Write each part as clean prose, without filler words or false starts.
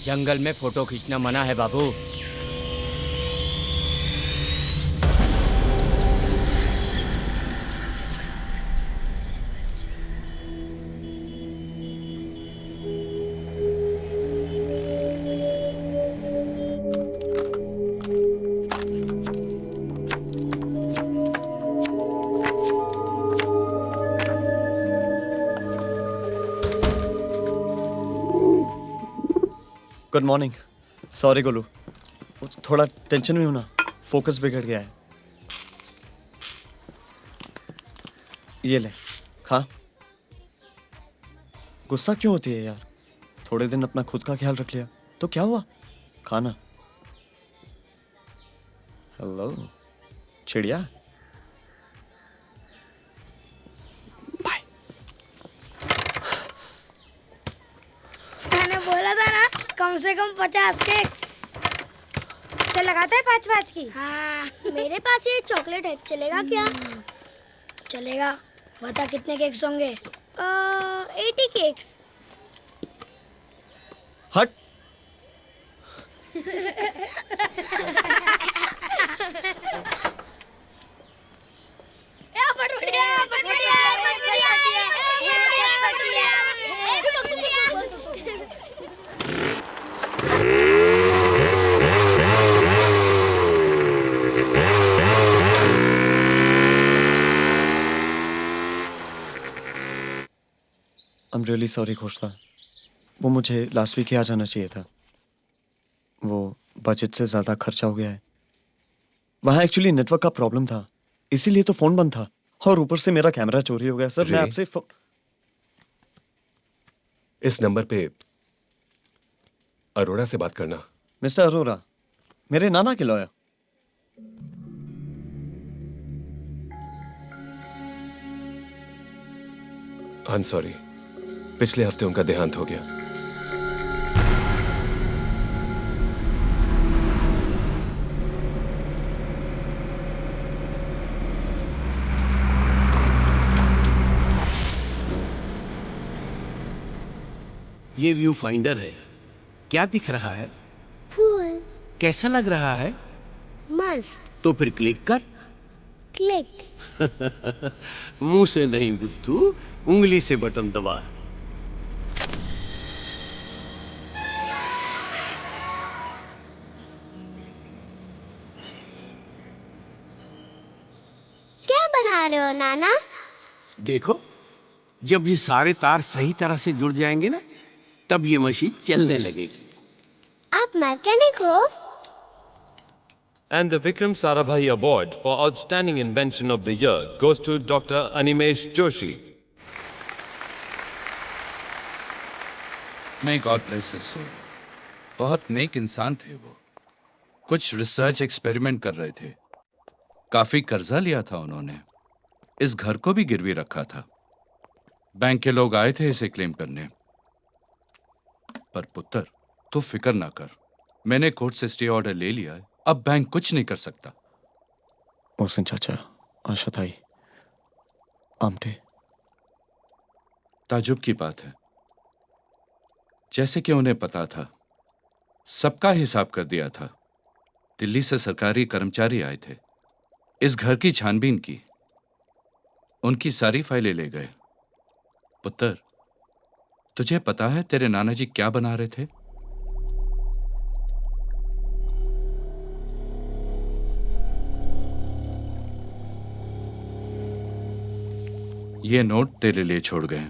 जंगल में फोटो खींचना मना है बाबू। Good morning. सॉरी गोलू, थोड़ा टेंशन में हूं ना, फोकस बिगड़ गया है। ये ले खा। गुस्सा क्यों होती है यार? थोड़े दिन अपना खुद का ख्याल रख लिया तो क्या हुआ? खाना। हेलो चिड़िया। बाय। मैंने बोला था ना कम से कम 50 केक्स। तो लगाता है 5-5 की। हाँ मेरे पास ये चॉकलेट है, चलेगा क्या? चलेगा। बता कितने केक्स होंगे? 80 केक्स। हट। I'm really sorry Khosta. वो मुझे लास्ट वीक ही आ जाना चाहिए था। वो बजट से ज़्यादा खर्चा हो गया है। वहाँ एक्चुअली नेटवर्क का प्रॉब्लम था, इसीलिए तो फ़ोन बंद था, और ऊपर से मेरा कैमरा चोरी हो गया। सर मैं आपसे इस नंबर पे अरोड़ा से बात करना। मिस्टर अरोड़ा, मेरे नाना के लॉयर। आई एम सॉरी, पिछले हफ्ते उनका देहांत हो गया। ये व्यू फाइंडर है। क्या दिख रहा है? फूल। कैसा लग रहा है? मस्त। तो फिर क्लिक कर। क्लिक। मुंह से नहीं बुद्धू, उंगली से बटन दबा। क्या बना रहे हो नाना? देखो, जब ये सारे तार सही तरह से जुड़ जाएंगे ना, तब ये मशीन चलने लगेगी। आप मैकेनिक हो? And the Vikram Sarabhai Award for Outstanding Invention of the Year goes to Dr. Animesh Joshi. May God bless his soul. बहुत नेक इंसान थे वो। कुछ रिसर्च एक्सपेरिमेंट कर रहे थे। काफी कर्जा लिया था उन्होंने। इस घर को भी गिरवी रखा था। बैंक के लोग आए थे इसे क्लेम करने। पर पुत्र, तू फिक्र ना कर, मैंने कोर्ट से स्टे ऑर्डर ले लिया है। अब बैंक कुछ नहीं कर सकता। मोहसिन चाचा, आशा ताई, आमटे। ताजुब की बात है, जैसे कि उन्हें पता था, सबका हिसाब कर दिया था। दिल्ली से सरकारी कर्मचारी आए थे, इस घर की छानबीन की, उनकी सारी फाइलें ले गए। पुत्र, तुझे पता है तेरे नाना जी क्या बना रहे थे? ये नोट तेरे लिए छोड़ गए।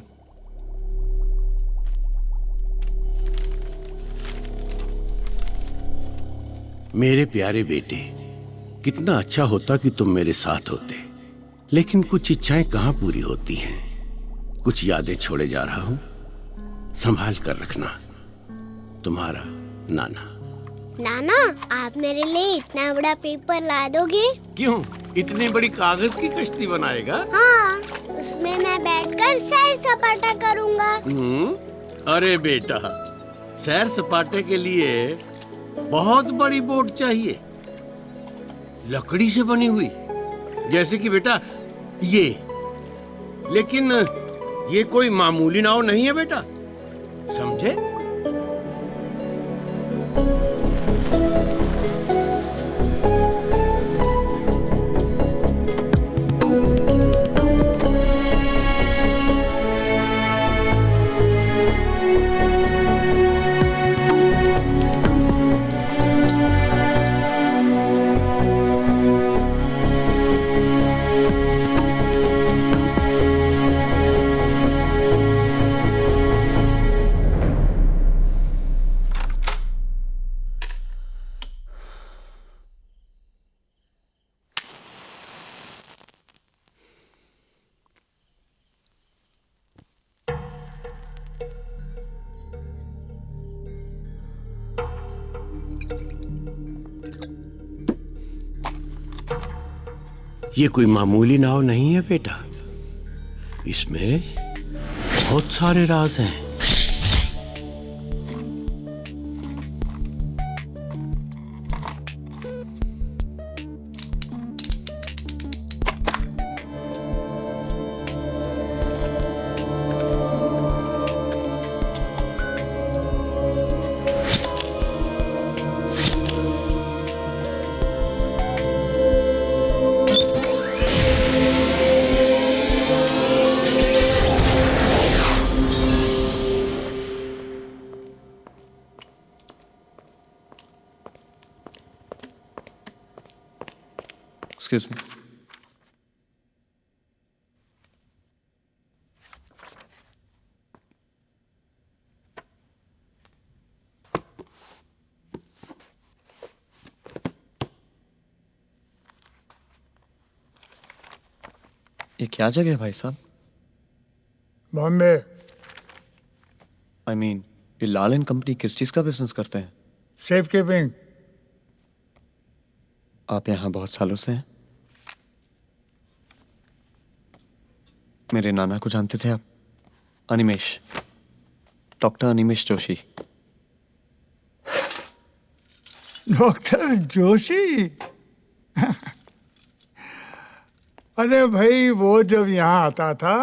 मेरे प्यारे बेटे, कितना अच्छा होता कि तुम मेरे साथ होते, लेकिन कुछ इच्छाएं कहां पूरी होती हैं। कुछ यादें छोड़े जा रहा हूं, संभाल कर रखना। तुम्हारा नाना। नाना, आप मेरे लिए इतना बड़ा पेपर ला दोगे? क्यों, इतनी बड़ी कागज की कश्ती बनाएगा? हाँ, उसमें मैं बैठकर सैर सपाटा करूँगा। अरे बेटा, सैर सपाटे के लिए बहुत बड़ी बोट चाहिए, लकड़ी से बनी हुई, जैसे कि बेटा ये। लेकिन ये कोई मामूली नाव नहीं है बेटा, समझे? ये कोई मामूली नाव नहीं है बेटा, इसमें बहुत सारे राज हैं। Excuse me. ये क्या जगह है भाई साहब? बॉम्बे। आई मीन ये लाल एंड कंपनी किस चीज का बिजनेस करते हैं? Safe keeping. आप यहाँ बहुत सालों से हैं? मेरे नाना को जानते थे आप? अनिमेश, डॉक्टर अनिमेश जोशी। डॉक्टर जोशी? अरे भाई, वो जब यहाँ आता था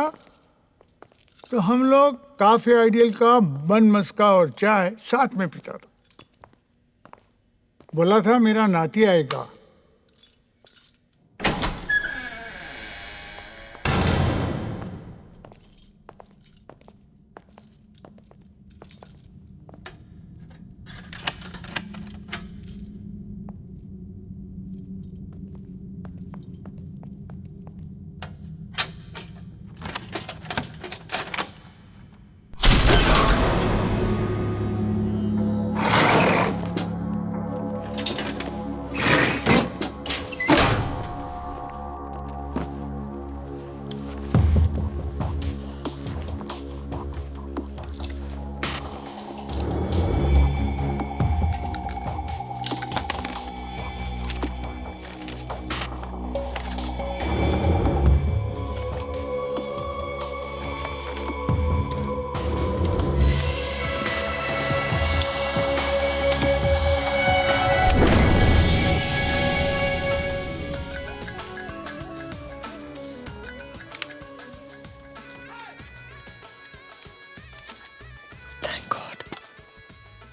तो हम लोग काफी आइडियल का बन मस्का और चाय साथ में पीता था। बोला था मेरा नाती आएगा।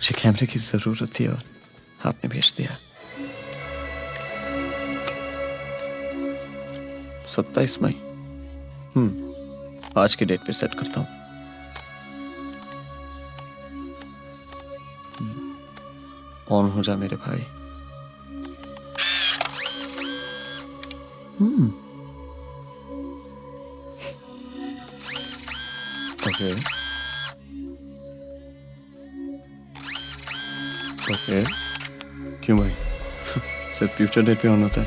मुझे कैमरे की जरूरत थी और आपने भेज दिया। 27 मई। आज की डेट पे सेट करता हूँ। ऑन हो जा मेरे भाई। ओके ओके, क्यों भाई? सिर्फ फ्यूचर डेट पे ऑन होता है।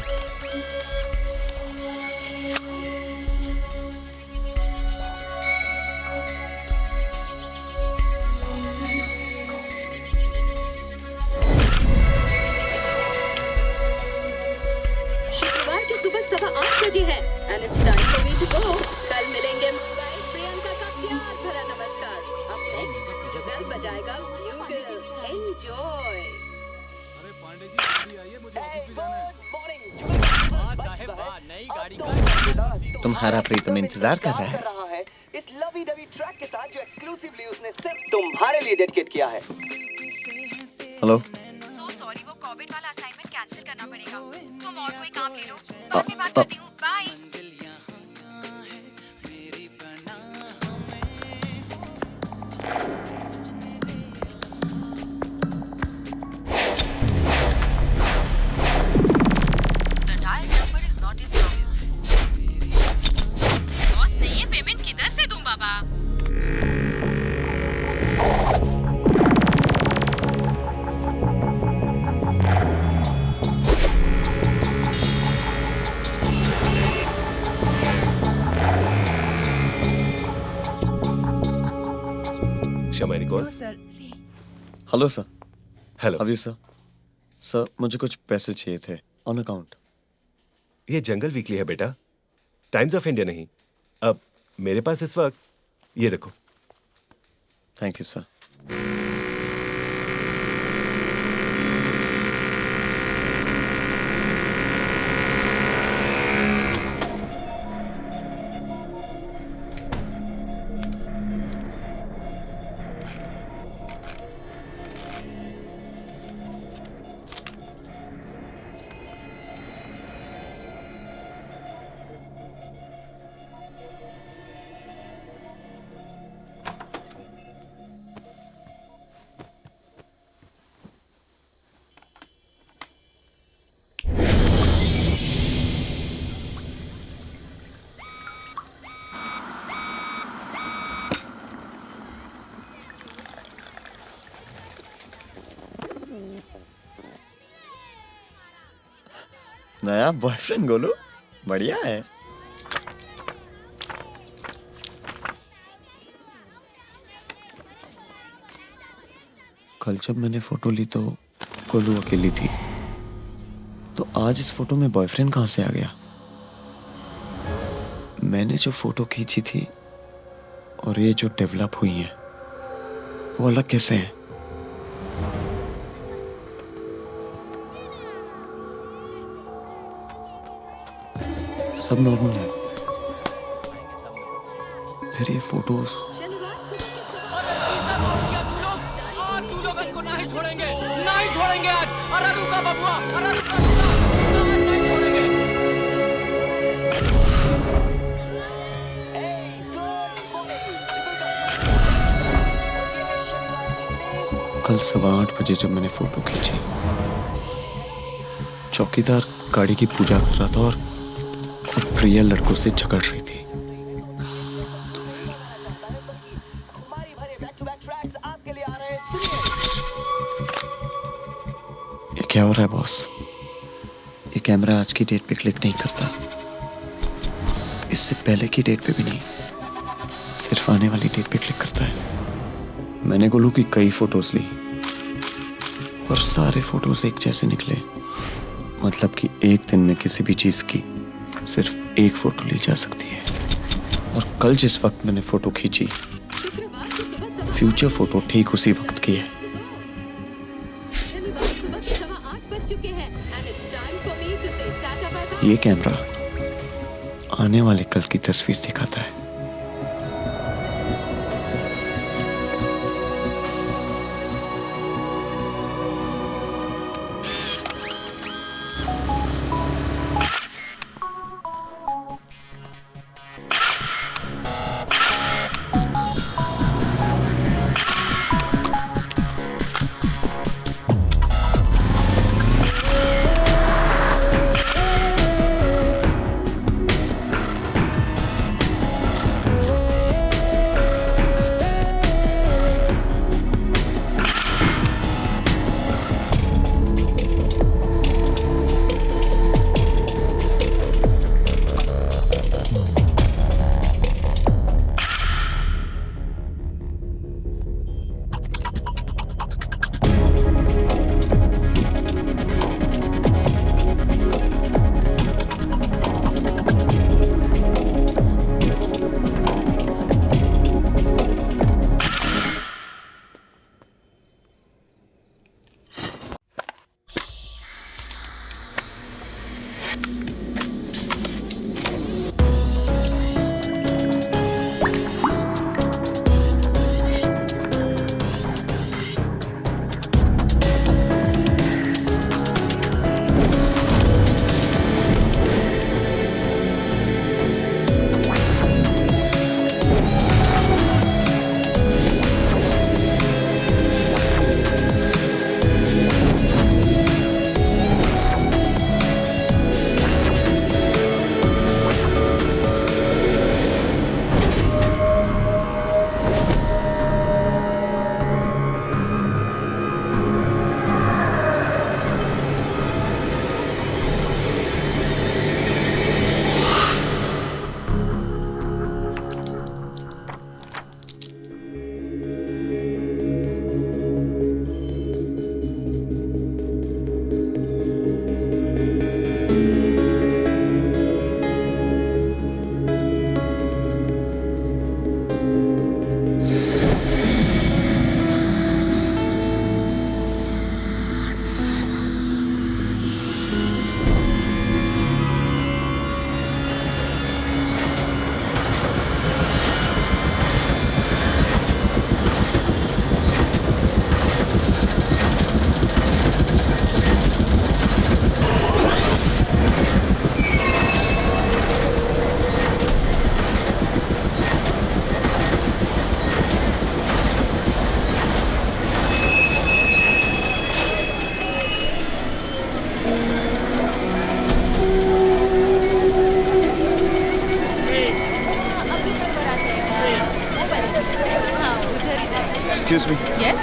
शुक्रवार की सुबह 8:15 बजे है and it's time for me to go. कल मिलेंगे। प्रियंका का प्यार भरा नमस्कार। अब नेक्स्ट जो बेल बजाएगा bugle. Enjoy. अरे पांडे जी जल्दी आइए, मुझे ऑफिस भी जाना है। हाँ साहब, वाह, नई गाड़ी का। तुम्हारा प्रीतम इंतजार कर रहा है। इस लवी डवी ट्रैक के साथ जो एक्सक्लूसिवली उसने सिर्फ तुम्हारे लिए डेडिकेट किया है। हेलो। सो सॉरी, वो कोविड वाला असाइनमेंट कैंसिल करना पड़ेगा। तुम और कोई काम ले लो। बाद में बात करती हूँ। बाय। बॉस नहीं है, पेमेंट किधर से दूं बाबा? Shama, any call? Hello sir. Hello. How are you, sir? Sir मुझे कुछ पैसे चाहिए थे ऑन अकाउंट। ये जंगल वीकली है बेटा, टाइम्स ऑफ इंडिया नहीं। अब मेरे पास इस वक्त ये देखो। Thank you sir. नया बॉयफ्रेंड गोलू, बढ़िया है। कल जब मैंने फोटो ली तो गोलू अकेली थी, तो आज इस फोटो में बॉयफ्रेंड कहां से आ गया? मैंने जो फोटो खींची थी और ये जो डेवलप हुई है वो अलग कैसे है? सब नॉर्मल है, फिर ये फोटोज। तू लोग इनको नहीं छोड़ेंगे, नहीं छोड़ेंगे आज। अरे रुका बबुआ, अरे रुका, आज नहीं छोड़ेंगे। कल 8:15 बजे जब मैंने फोटो खींची, चौकीदार गाड़ी की पूजा कर रहा था और प्रिया लड़कों से झगड़ रही थी। ये क्या हो रहा है बॉस? ये कैमरा आज की डेट पे क्लिक नहीं करता, इससे पहले की डेट पे भी नहीं, सिर्फ आने वाली डेट पे क्लिक करता है। मैंने गोलू की कई फोटोज ली और सारे फोटोज एक जैसे निकले, मतलब कि एक दिन में किसी भी चीज की सिर्फ एक फोटो ली जा सकती है। और कल जिस वक्त मैंने फोटो खींची, फ्यूचर फोटो ठीक उसी वक्त की है। ये कैमरा आने वाले कल की तस्वीर दिखाता है।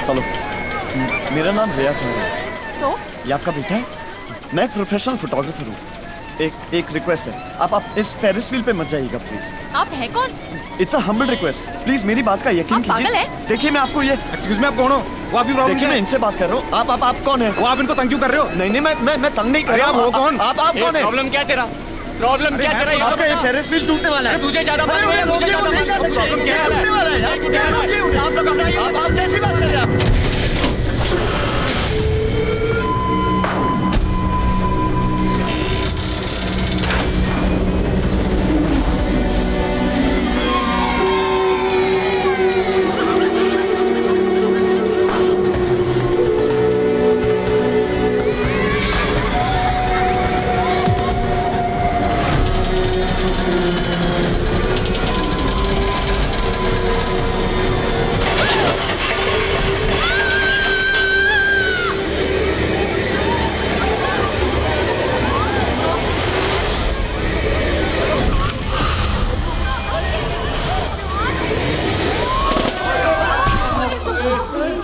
चलो, मेरा नाम रिया चंद्रा है। तो ये आपका बेटा है? मैं एक प्रोफेशनल फोटोग्राफर हूँ। एक रिक्वेस्ट है, आप इस फेरिस व्हील पे मत जाइएगा प्लीज। आप है कौन? It's a humble request, please मेरी बात का यकीन आप पागल कीजिए। हैं? देखिए मैं आपको ये एक्सक्यूज मी, आप कौन हो? वो आपकी प्रॉब्लम देखिए मैं इनसे बात कर रहा हूँ। आप कौन है? वो आप इनको तंग क्यों कर रहे हो? नहीं मैं तंग नहीं कर रहा हूँ। वो कौन? आप कौन है? प्रॉब्लम क्या तेरा? प्रॉब्लम क्या तेरा? आपका ये फेरिस व्हील टूटने वाला है। तुझे ज्यादा मालूम है, मुझे ज्यादा मालूम है। प्रॉब्लम क्या है? टूटने वाला है यार। आप लोग अपना आप कैसी बात कर रहे हैं आप?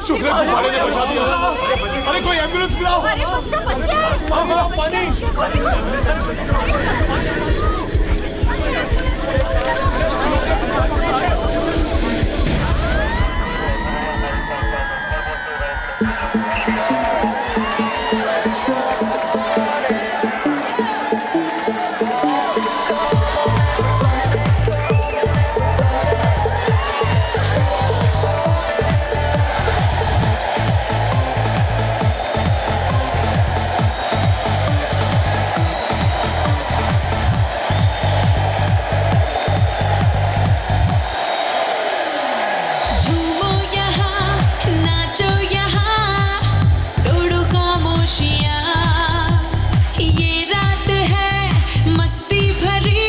शुक्र है तुम्हारे ने बचा दिया। अरे कोई एम्बुलेंस बुलाओ। अरे बच्चा बच गया है। झूमो यहाँ, नाचो यहाँ, तोड़ो खामोशियाँ। ये रात है मस्ती भरी,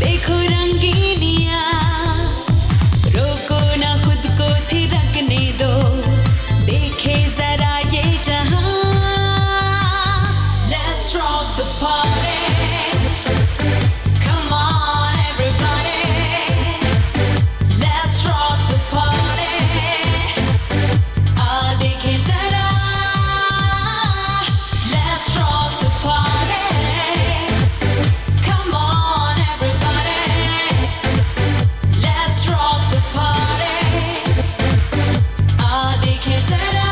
देखो रंगीनियाँ। रोको ना खुद को थिरकने दो, देखे जरा ये जहाँ। Let's rock the party, come on everybody. Let's rock the party. आ देखे जरा. Let's rock the party. Come on everybody. Let's rock the party. आ देखे जरा.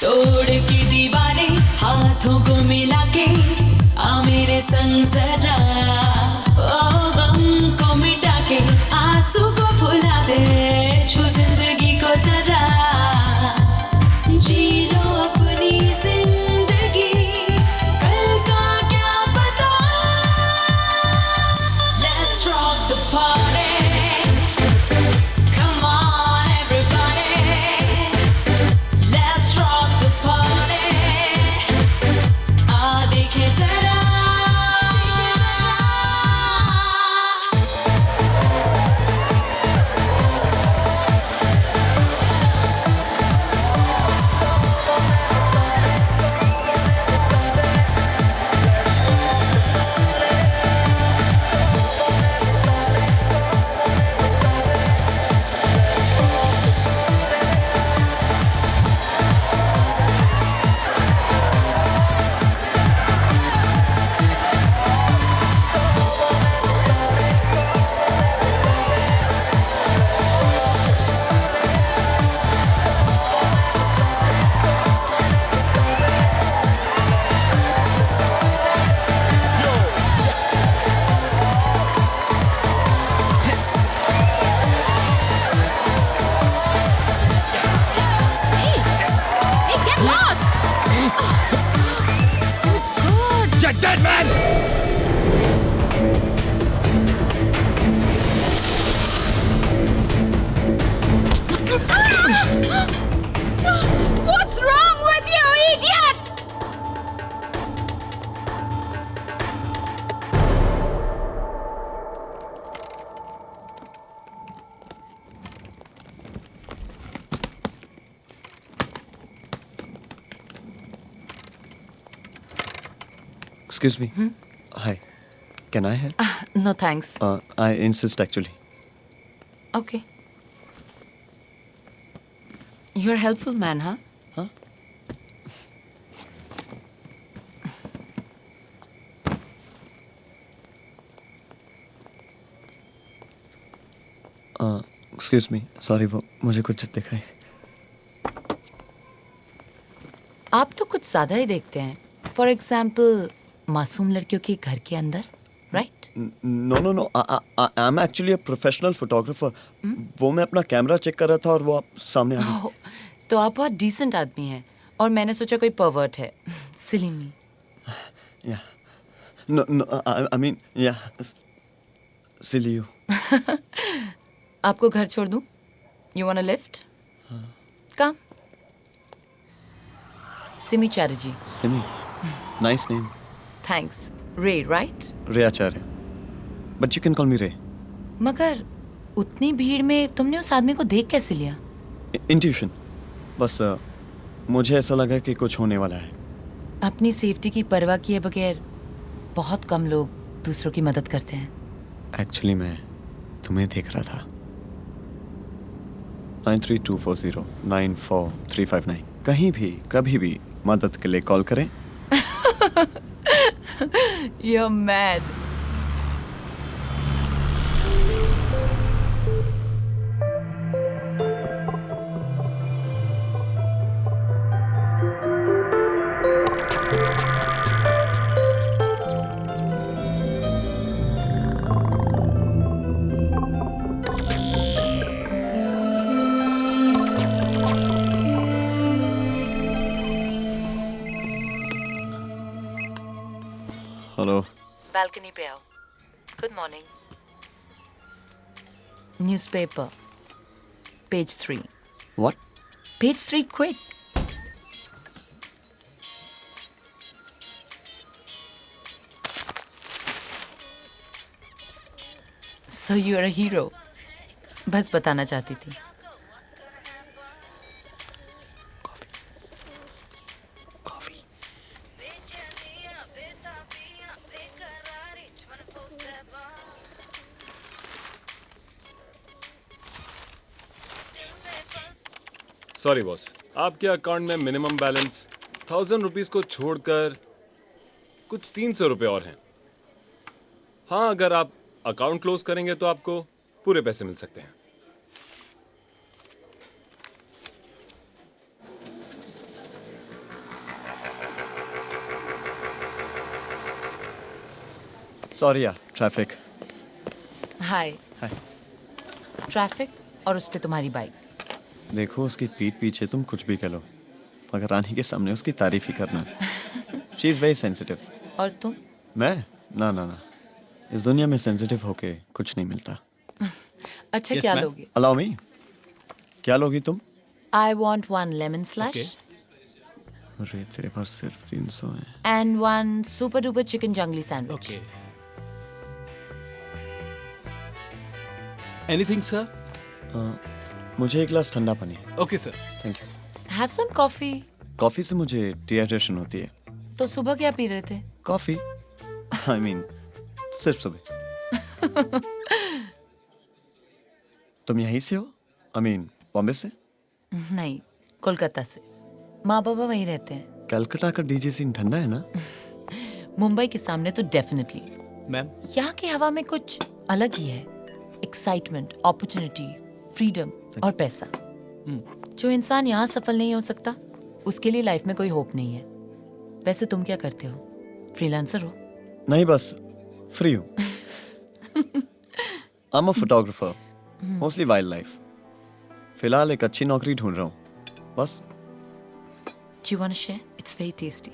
तोड़ के दीवारें हाथों को मिला के आ मेरे संग जरा। ओ गम को मिटा के आंसू को भुला दे, छू जिंदगी को जरा। जी लो अपनी जिंदगी, कल का क्या पता। Let's rock the party. Come on everybody. Let's rock the party. आ देखे जरा. Excuse me. Hi. Can I help? No thanks. I insist actually. Okay. You're a helpful man, huh? Huh? Excuse me. Sorry, वो मुझे कुछ दिखाई. आप तो कुछ ज्यादा ही देखते हैं. फॉर एग्जाम्पल मासूम लड़कियों के घर के अंदर, right? No. I am actually a professional photographer. वो मैं अपना कैमरा चेक कर रहा था और वो आप सामने आ गई. तो आप बहुत डिसेंट आदमी हैं और मैंने सोचा कोई परवर्ट है. सिली मी. Yeah. No, I mean, yeah. Silly you. आपको घर छोड़ दूं? You want a lift? Come. Simi Chatterjee. Simi. Nice name. Thanks. Ray, right? Ray Acharya. But you can call me Ray. मगर उतनी भीड़ में तुमने उस आदमी को देख कैसे लिया? Intuition. बस मुझे ऐसा लगा कि कुछ होने वाला है. अपनी सेफ्टी की परवाह किए बगैर बहुत कम लोग दूसरों की मदद करते हैं. Actually मैं तुम्हें देख रहा था. 9324094359. कहीं भी कभी भी मदद के लिए कॉल करें. You're mad. हेलो. बालकनी पे आओ. Good morning. Newspaper. Page 3. What? Page 3, quick. So you're a hero. बस बताना चाहती थी. सॉरी बॉस, आपके अकाउंट में मिनिमम बैलेंस 1000 रुपीज को छोड़कर कुछ 300 रुपए और हैं. हाँ, अगर आप अकाउंट क्लोज करेंगे तो आपको पूरे पैसे मिल सकते हैं. सॉरी यार, ट्रैफिक. हाय. हाय. ट्रैफिक और उस पे तुम्हारी बाइक. देखो, उसकी पीठ पीछे तुम कुछ भी कह लो, मगर रानी के सामने उसकी तारीफ ही करना. She is very sensitive. और तुम? मैं? ना. इस दुनिया में सेंसिटिव होके कुछ नहीं मिलता. अच्छा, क्या लोगे? Allow me. क्या लोगी तुम? I want one lemon slush. अरे तेरे पास सिर्फ 300 है. And one super duper chicken jungly sandwich. Okay. Anything, sir? मुझे एक गिलास ठंडा पानी. Okay, sir. Thank you. Have some coffee. Coffee से मुझे डिहाइड्रेशन होती है. तो सुबह क्या पी रहे थे? कॉफी. आई मीन सिर्फ सुबह. तुम यहीं से हो? आई मीन बॉम्बे से? नहीं, कोलकाता से. माँ बाबा वहीं रहते हैं. कलकत्ता का डीजे सीन ठंडा है ना? मुंबई के सामने तो डेफिनेटली. मैम, यहाँ की हवा में कुछ अलग ही है. एक्साइटमेंट, अपॉर्चुनिटी, फ्रीडम और पैसा. जो इंसान यहाँ सफल नहीं हो सकता, उसके लिए लाइफ में कोई होप नहीं है. वैसे तुम क्या करते हो? फ्रीलांसर हो? नहीं, बस फ्री हूँ. I am a photographer, mostly wild life. फिलहाल एक अच्छी नौकरी ढूंढ रहा हूँ, बस. Do you want to share? It's very tasty.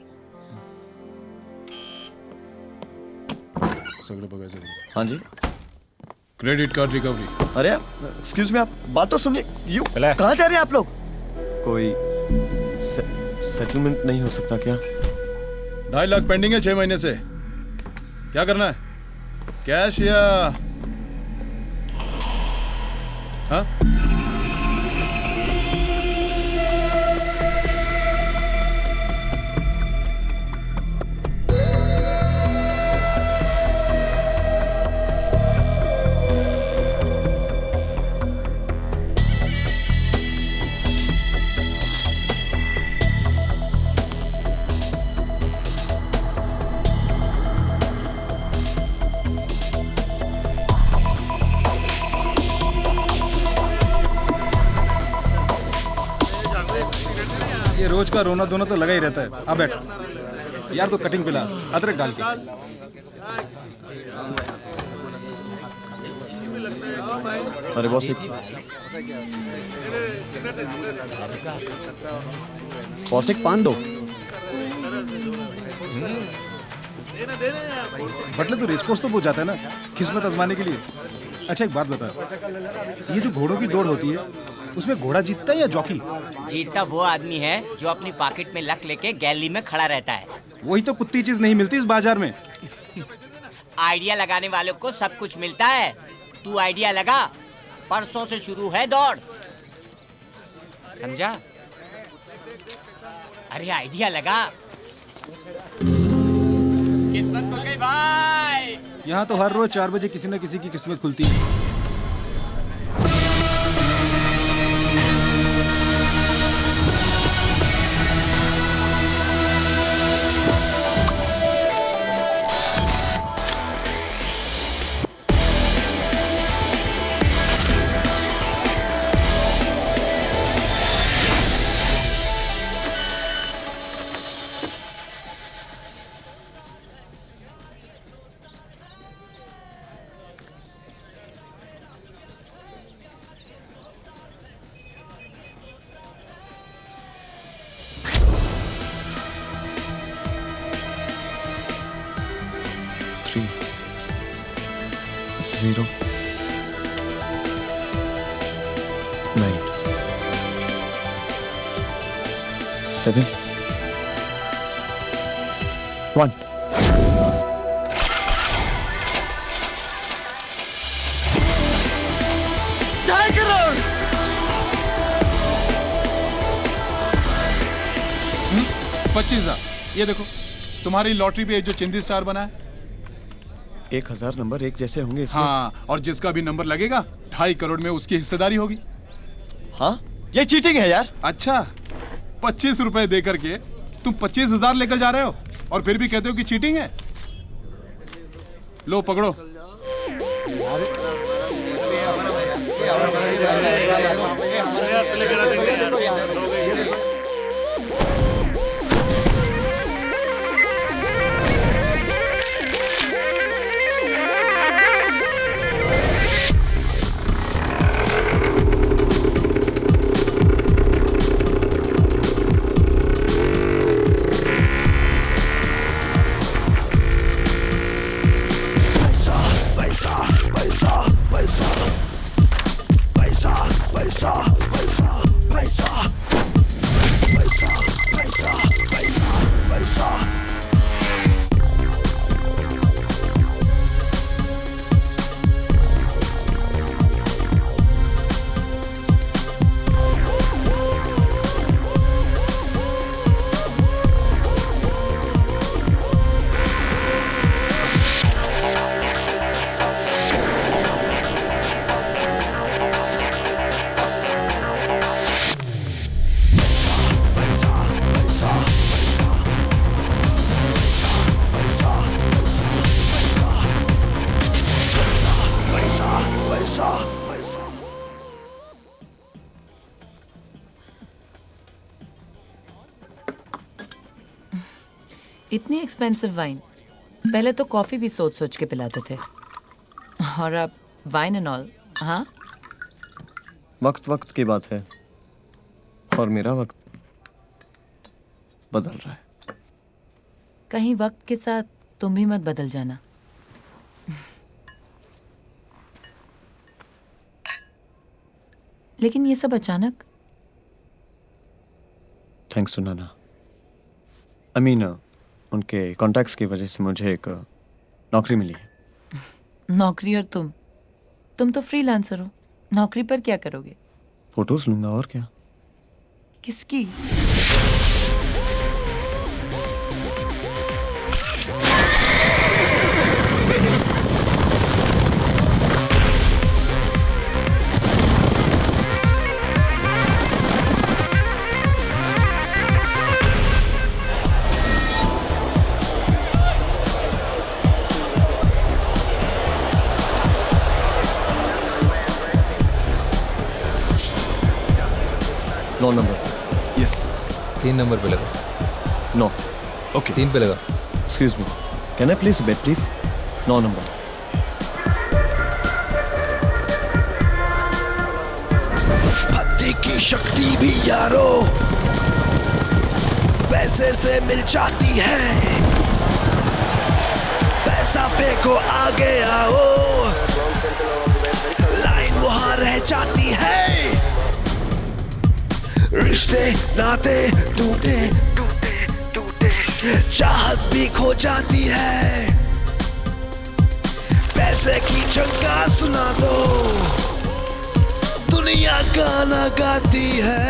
हाँ जी. Credit card recovery. अरे एक्सक्यूज मी, आप बात तो सुनिए. यू कहाँ जा रहे हैं आप लोग? कोई सेटलमेंट नहीं हो सकता क्या? 2.5 लाख पेंडिंग है 6 महीने से. क्या करना है? कैश या हाँ? ये रोज का रोना धोना तो लगा ही रहता है। अब बैठ यार, तो कटिंग पिला अदरक डाल के। अरे बॉस एक पान दो। बटले तो रेस कोर्स तो पहुंच जाता है ना, किस्मत आजमाने के लिए। अच्छा एक बात बता, ये जो घोड़ों की दौड़ होती है उसमें घोड़ा जीतता है या जॉकी? जीतता वो आदमी है जो अपनी पॉकेट में लक लेके गैलरी में खड़ा रहता है। वही तो कुत्ती चीज नहीं मिलती इस बाजार में। आइडिया लगाने वालों को सब कुछ मिलता है। तू आइडिया लगा, परसों से शुरू है दौड़, समझा? अरे आइडिया लगा। किस्मत खुल गई भाई। यहाँ तो हर रोज 4 बजे किसी न किसी की किस्मत खुलती है। Zero 9 7 1 $25,000। ये देखो तुम्हारी लॉटरी पे जो चिंदी स्टार बना है। 1000 नंबर एक जैसे होंगे इसमें। हाँ, और जिसका भी नंबर लगेगा 2.5 करोड़ में उसकी हिस्सेदारी होगी। हाँ, ये चीटिंग है यार। अच्छा, 25 रुपए दे करके तुम 25,000 लेकर जा रहे हो और फिर भी कहते हो कि चीटिंग है। लो पकड़ो। इतनी एक्सपेंसिव वाइन, पहले तो कॉफी भी सोच सोच के पिलाते थे, और अब वाइन एंड ऑल। हाँ, वक्त वक्त की बात है और मेरा वक्त बदल रहा है। कहीं वक्त के साथ तुम भी मत बदल जाना। लेकिन ये सब अचानक। Thanks to Nana. I mean उनके कॉन्टैक्ट्स की वजह से मुझे एक नौकरी मिली है। नौकरी? और तुम तो फ्रीलांसर हो, नौकरी पर क्या करोगे? फोटोज लूंगा और क्या। किसकी? लो नंबर। यस। 3 नंबर पे लगा। नो। ओके 3 पे लगा। Excuse me, can I please bet please? 9 number. भक्ति की शक्ति भी यारो पैसे से मिल जाती है, पैसा पे को आगे आओ, लाइन वहां रह जाती है, रिश्ते नाते टूटे टूटे टूटे, चाहत भी खो जाती है, पैसे की चंगा सुना दो, दुनिया गाना गाती है।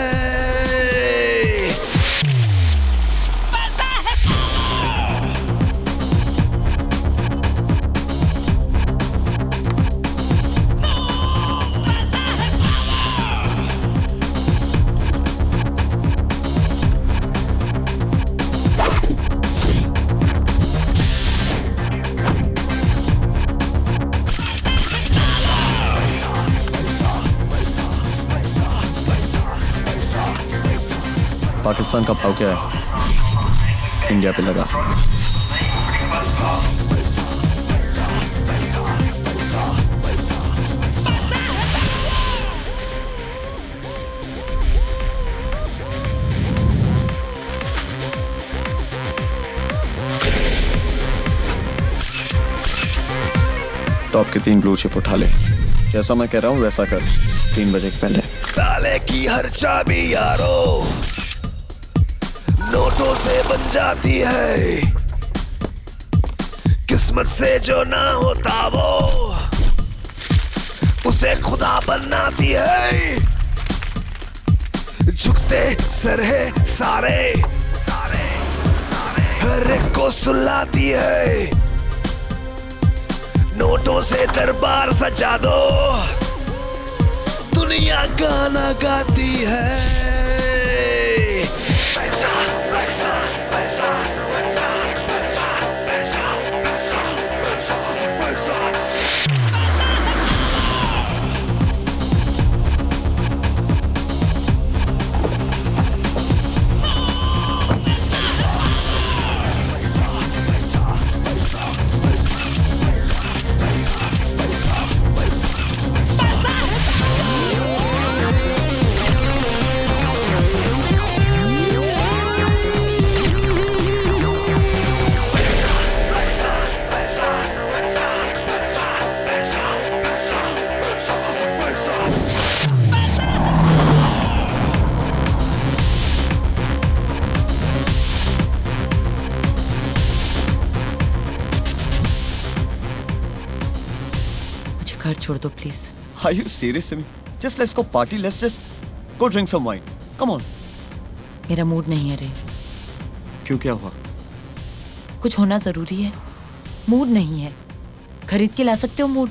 पाकिस्तान का भाव क्या है? इंडिया पे लगा। तो आपके 3 ब्लू चिप उठा ले, जैसा मैं कह रहा हूँ वैसा कर, 3 बजे के पहले। ताले की हर चाबी यारो नोटों से बन जाती है, किस्मत से जो ना होता वो उसे खुदा बनाती है, झुकते सर है सारे हर एक को सुलाती है, नोटों से दरबार सजा दो, दुनिया गाना गाती है। घर छोड़ दो please. Are you serious, Simi? Just let's go party. Let's just go drink some wine. Come on. मेरा मूड नहीं है रे। क्यों, क्या हुआ? कुछ होना जरूरी है। मूड नहीं है। खरीद के ला सकते हो mood.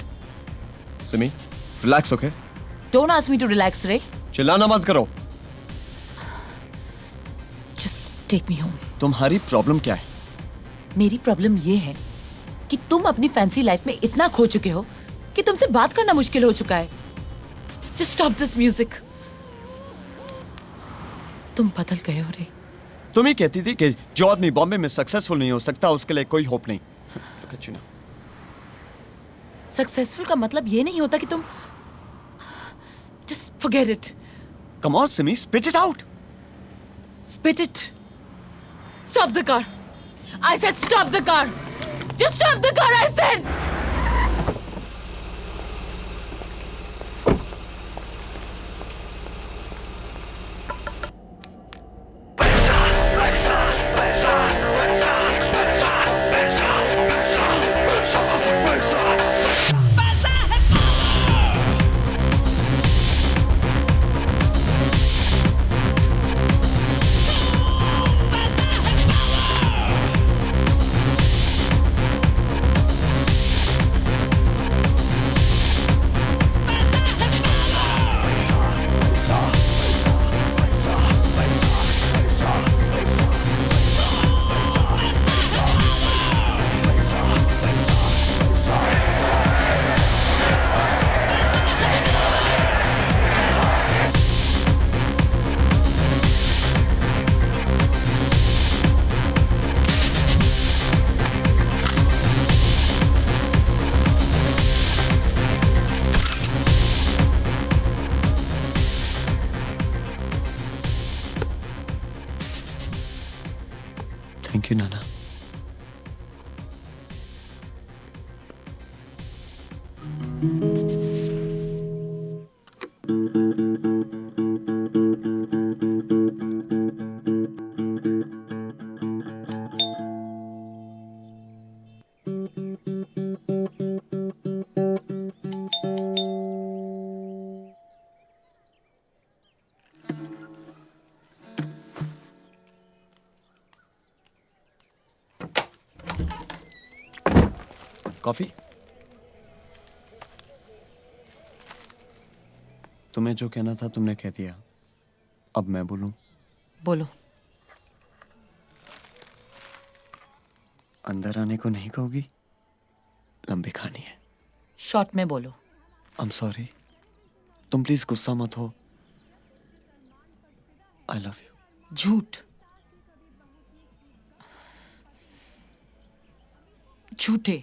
Simi, relax, okay? Don't ask me to relax, रे। चिल्लाना मत करो। Just take me home. तुम्हारी प्रॉब्लम क्या है? मेरी प्रॉब्लम ये है कि तुम अपनी फैंसी लाइफ में इतना खो चुके हो कि तुमसे बात करना मुश्किल हो चुका है। Just stop this music. तुम बदल गए हो रे। तुम ही कहती थी कि जो आदमी बॉम्बे में सक्सेसफुल नहीं हो सकता उसके लिए कोई होप नहीं। सक्सेसफुल का मतलब ये नहीं होता कि तुम Just forget it. Come on, Simi, spit it out. Spit it. Stop the car. I said stop the car. Just stop the car, I said. Thank you Nana. Coffee? तुम्हें जो कहना था तुमने कह दिया, अब मैं बोलूं? बोलो। अंदर आने को नहीं कहोगी? लंबी कहानी है। शॉर्ट में बोलो। आई एम सॉरी, तुम प्लीज गुस्सा मत हो। I love you. झूठ, झूठे।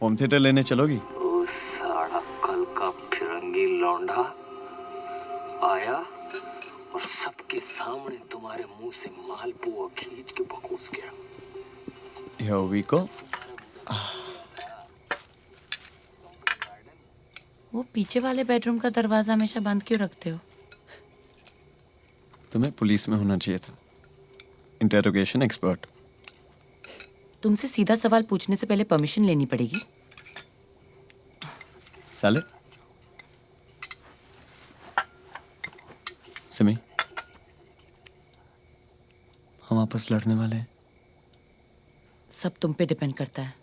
होम थिएटर लेने चलोगी? वो साड़ा कल का फिरंगी लौंडा आया और सबके सामने तुम्हारे मुंह से मालपुआ खींच के बकूस गया। Here we go. वो पीछे वाले बेडरूम का दरवाजा हमेशा बंद क्यों रखते हो? तुम्हें पुलिस में होना चाहिए था, इंटेरोगेशन एक्सपर्ट। तुमसे सीधा सवाल पूछने से पहले परमिशन लेनी पड़ेगी। साले सिमी, हम आपस लड़ने वाले हैं। सब तुम पे डिपेंड करता है।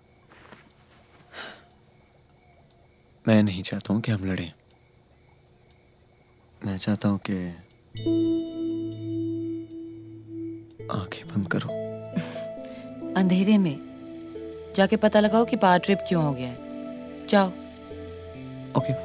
मैं नहीं चाहता हूं कि हम लड़ें। मैं चाहता हूं कि आंखें बंद करो। अंधेरे में जाके पता लगाओ कि पावर ट्रिप क्यों हो गया है। जाओ। Okay.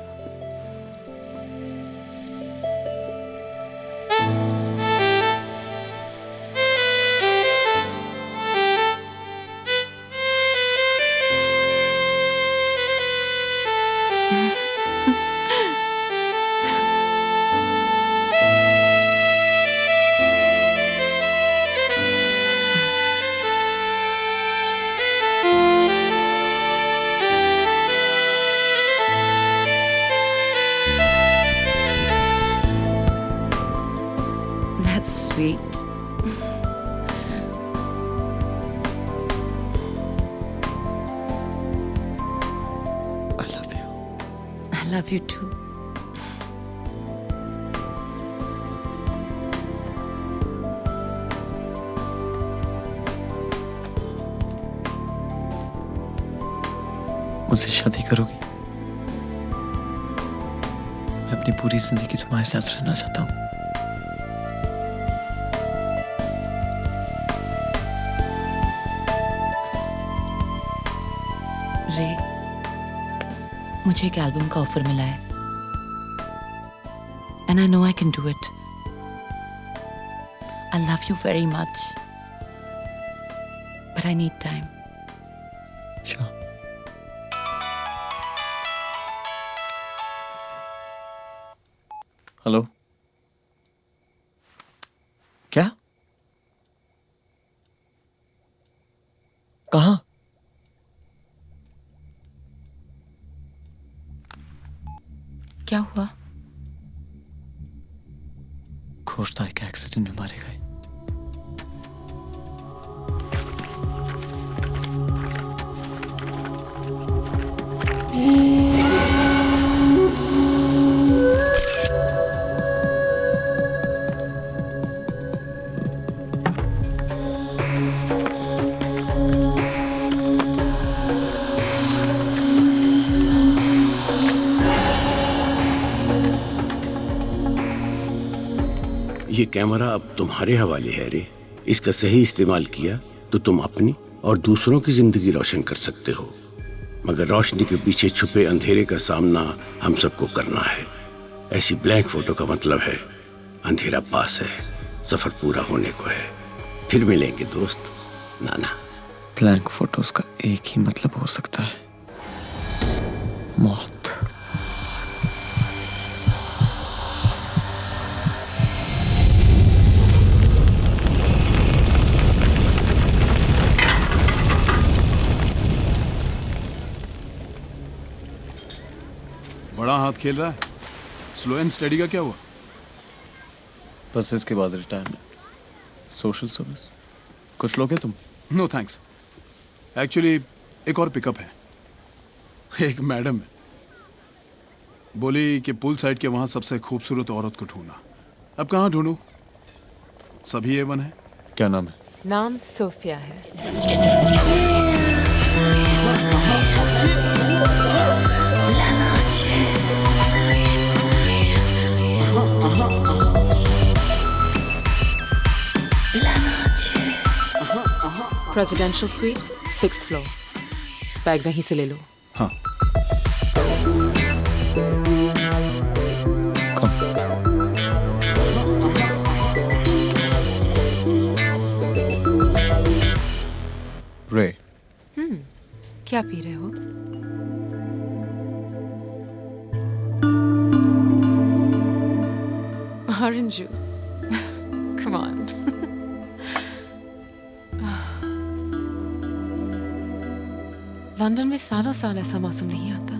That's sweet. I love you. I love you too. मुझसे शादी करोगी? मैं अपनी पूरी जिंदगी तुम्हारे साथ रहना चाहता हूँ। रे, मुझे एक एल्बम का ऑफर मिला है and I know I can do it. I love you very much, but I need time. Sure. Hello? क्या? कहाँ? क्या हुआ? घोषता एक एक्सीडेंट में मारे गए। ये कैमरा अब तुम्हारे हवाले है रे। इसका सही इस्तेमाल किया तो तुम अपनी और दूसरों की जिंदगी रोशन कर सकते हो, मगर रोशनी के पीछे छुपे अंधेरे का सामना हम सबको करना है। ऐसी ब्लैंक फोटो का मतलब है अंधेरा पास है, सफर पूरा होने को है। फिर मिलेंगे दोस्त। नाना। ब्लैंक फोटोज का एक ही मतलब हो सकता है, मौत। बड़ा हाथ खेल रहा है। स्लो एंड स्टडी का क्या हुआ? बस इसके बाद रिटायरमेंट। सोशल सर्विस कुछ लोगे तुम? No thanks. एक्चुअली एक और पिकअप है। एक मैडम है, बोली कि पुल साइड के वहां सबसे खूबसूरत औरत को ढूंढना। अब कहाँ ढूंढूं? सभी A1 है। क्या नाम है? नाम सोफिया है। Presidential suite 6th floor. Bag वहीं से ले लो। हाँ। रे। क्या पी रहे हो? Orange juice. Come on. London में सालों साल ऐसा मौसम नहीं आता।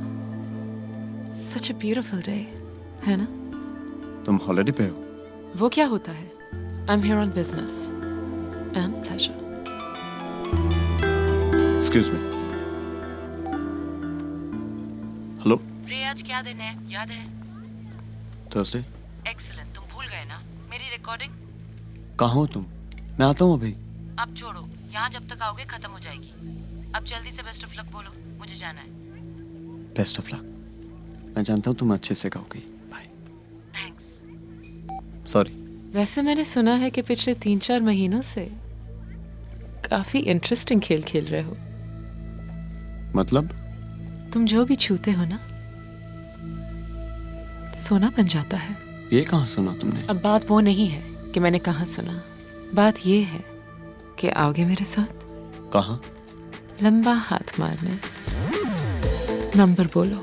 Such a beautiful day, है ना? तुम हॉलिडे पे हो? वो क्या होता है? I'm here on business and pleasure. Excuse me. Hello. रे आज क्या दिन है याद है? थर्सडे। एक्सीलेंट। तुम भूल गए ना मेरी रिकॉर्डिंग? कहाँ हो तुम? मैं आता हूँ अभी। अब छोड़ो, यहाँ जब तक आओगे खत्म हो जाएगी। अब जल्दी से बेस्ट ऑफ लक बोलो, मुझे जाना है। Best of luck. मैं जानता हूँ तुम अच्छे से गाओगी। बाय। थैंक्स। सॉरी। वैसे मैंने सुना है कि पिछले 3-4 महीनों से काफी इंटरेस्टिंग खेल खेल रहे हो। मतलब? तुम जो भी छूते हो ना, सोना बन जाता है। ये कहाँ सुना तुमने? अब बात वो नहीं है कि मैंने कहाँ सुना, बात ये है कि आओगे मेरे साथ? कहाँ? लंबा हाथ मारने। नंबर बोलो।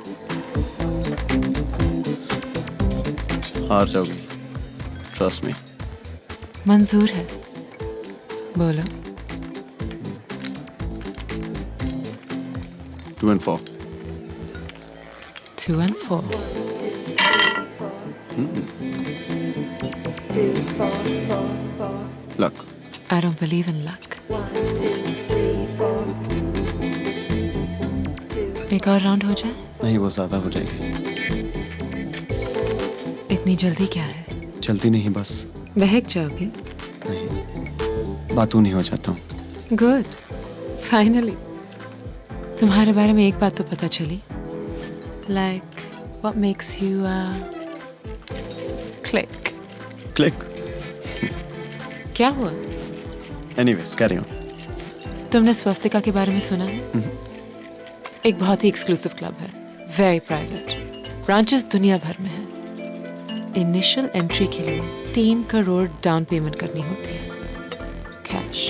हार जाओगी। Trust me. मंजूर है, बोलो। 2 and 4. 2 and 4. 2, 4, 4, 4. Luck. I don't believe in luck. 1, 2, 3, 4. एक और राउंड हो जाए? नहीं, वो ज्यादा हो जाएगी। इतनी जल्दी क्या है? जल्दी नहीं, बस बहक जाओगे? नहीं, बातूं नहीं हो जाता हूँ। Good, finally. तुम्हारे बारे में एक बात तो पता चली। Like, what makes you click? Click? क्या हुआ? Anyways, carry on. तुमने स्वस्तिका के बारे में सुना है? एक बहुत ही एक्सक्लूसिव क्लब है, वेरी प्राइवेट, ब्रांचेस दुनिया भर में है। इनिशियल एंट्री के लिए 3 करोड़ डाउन पेमेंट करनी होती है, कैश।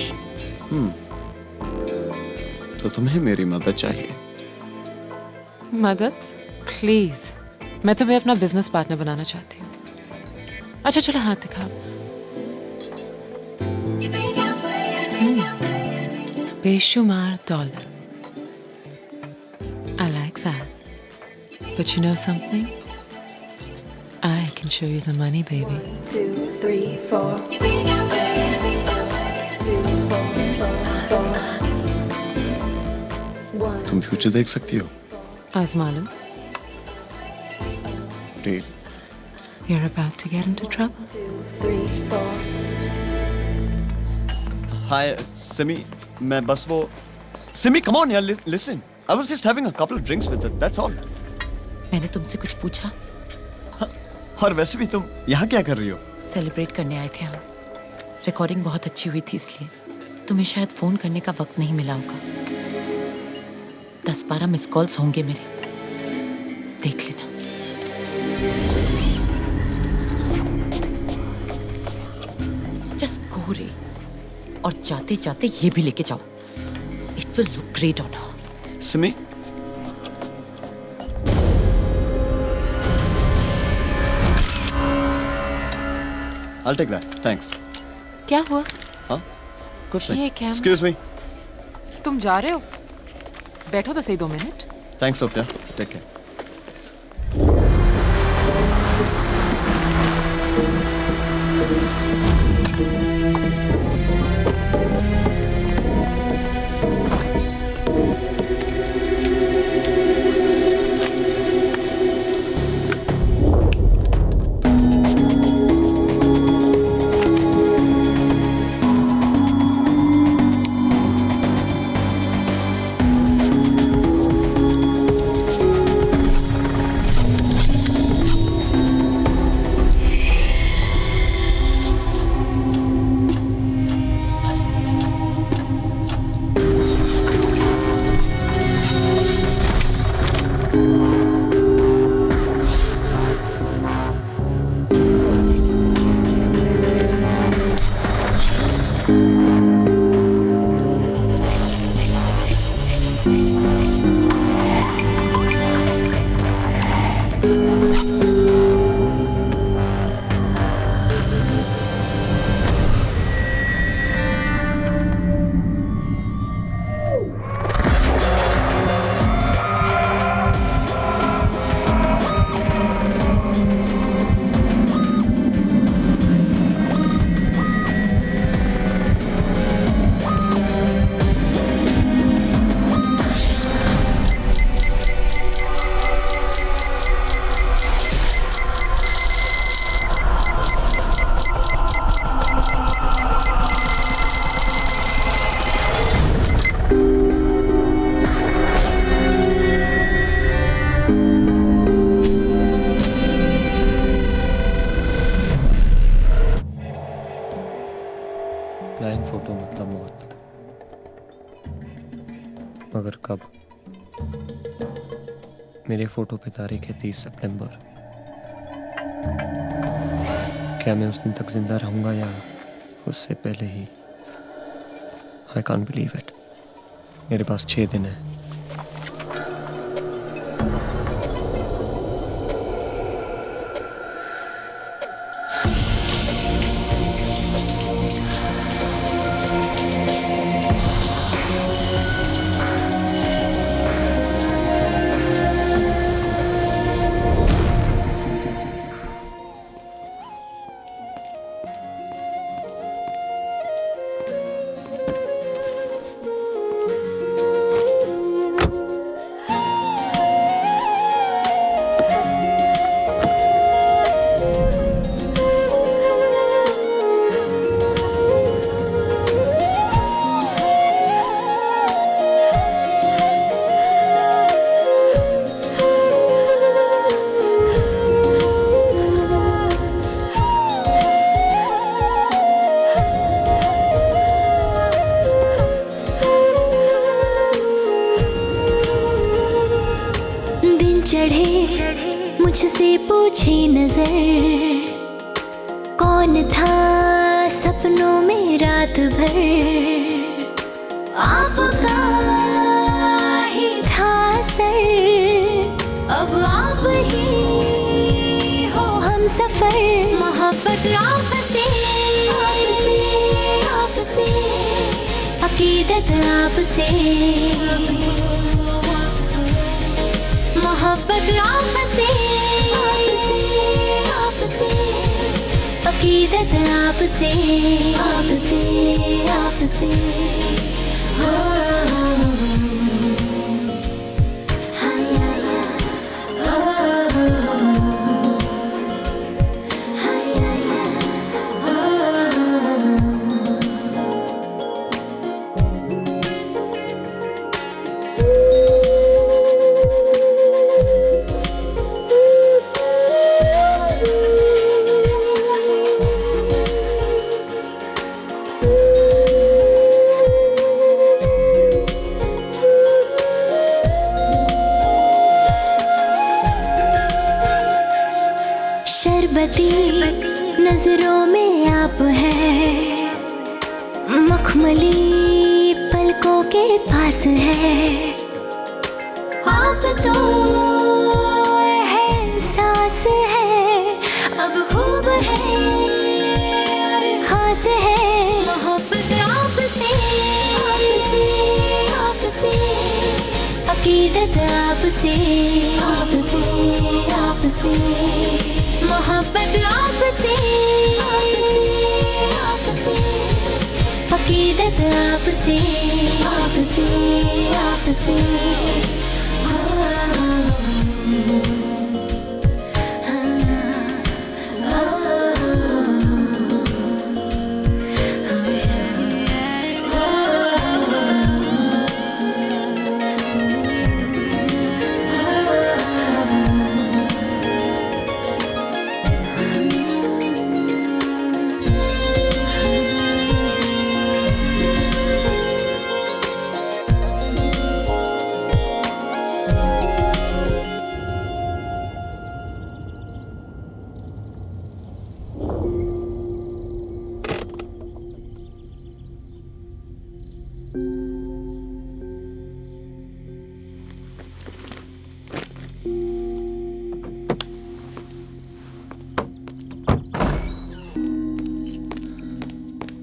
तो तुम्हें मेरी मदद चाहिए? मदद? प्लीज, मैं तुम्हें अपना बिजनेस पार्टनर बनाना चाहती हूँ। अच्छा चलो हाथ दिखाओ। बेशुमार dollar. I like that. But you know something? I can show you the money, baby. 1, 2, 3, 4. 2, 4, 4. तुम फ्यूचर देख सकती हो? आजमा लो। Deal. You're about to get into trouble. 2, 3, 4. Hi, Simi. मैं बस वो Simi, come on, यार, listen. I was just having a couple of drinks with her. That's all. मैंने तुमसे कुछ पूछा? और वैसे भी तुम यहाँ क्या कर रही हो? सेलिब्रेट करने आए थे हम। रिकॉर्डिंग बहुत अच्छी हुई थी, इसलिए तुम्हें शायद फोन करने का वक्त नहीं मिला होगा। 10-12 मिस कॉल्स होंगे मेरे, देख लेना। जस्ट गो रे, और जाते जाते ये भी लेके जाओ। It will look great on her. Simi? I'll take that. Thanks. क्या हुआ? हाँ? कुछ नहीं. ये क्या? Excuse me. तुम जा रहे हो? बैठो तो सही 2 minute. Thanks, Sophia. Take care. मेरे फोटो पे तारीख है 30 सितंबर। क्या मैं उस दिन तक जिंदा रहूंगा या उससे पहले ही? I can't believe it. मेरे पास 6 दिन है। चढ़े मुझसे पूछे नजर, कौन था सपनों में रात भर, आपका ही था सर, अब आप ही हो हम सफर, मोहब्बत आपसे, आपसे, अकीदत आपसे, मोहब्बत आपसे, आपसे, अकीदत आपसे, आपसे, आपसे, शरबती नजरों में आप हैं, मखमली पलकों के पास है, आप तो है सांस है, अब खूब है और खास है, मोहब्बत आपसे, आपसे, आपसे, अकीदत आपसे, आपसे, आपसे, मोहब्बत आपसे, आपसे, अकीदत आपसे, आपसे, आपसे,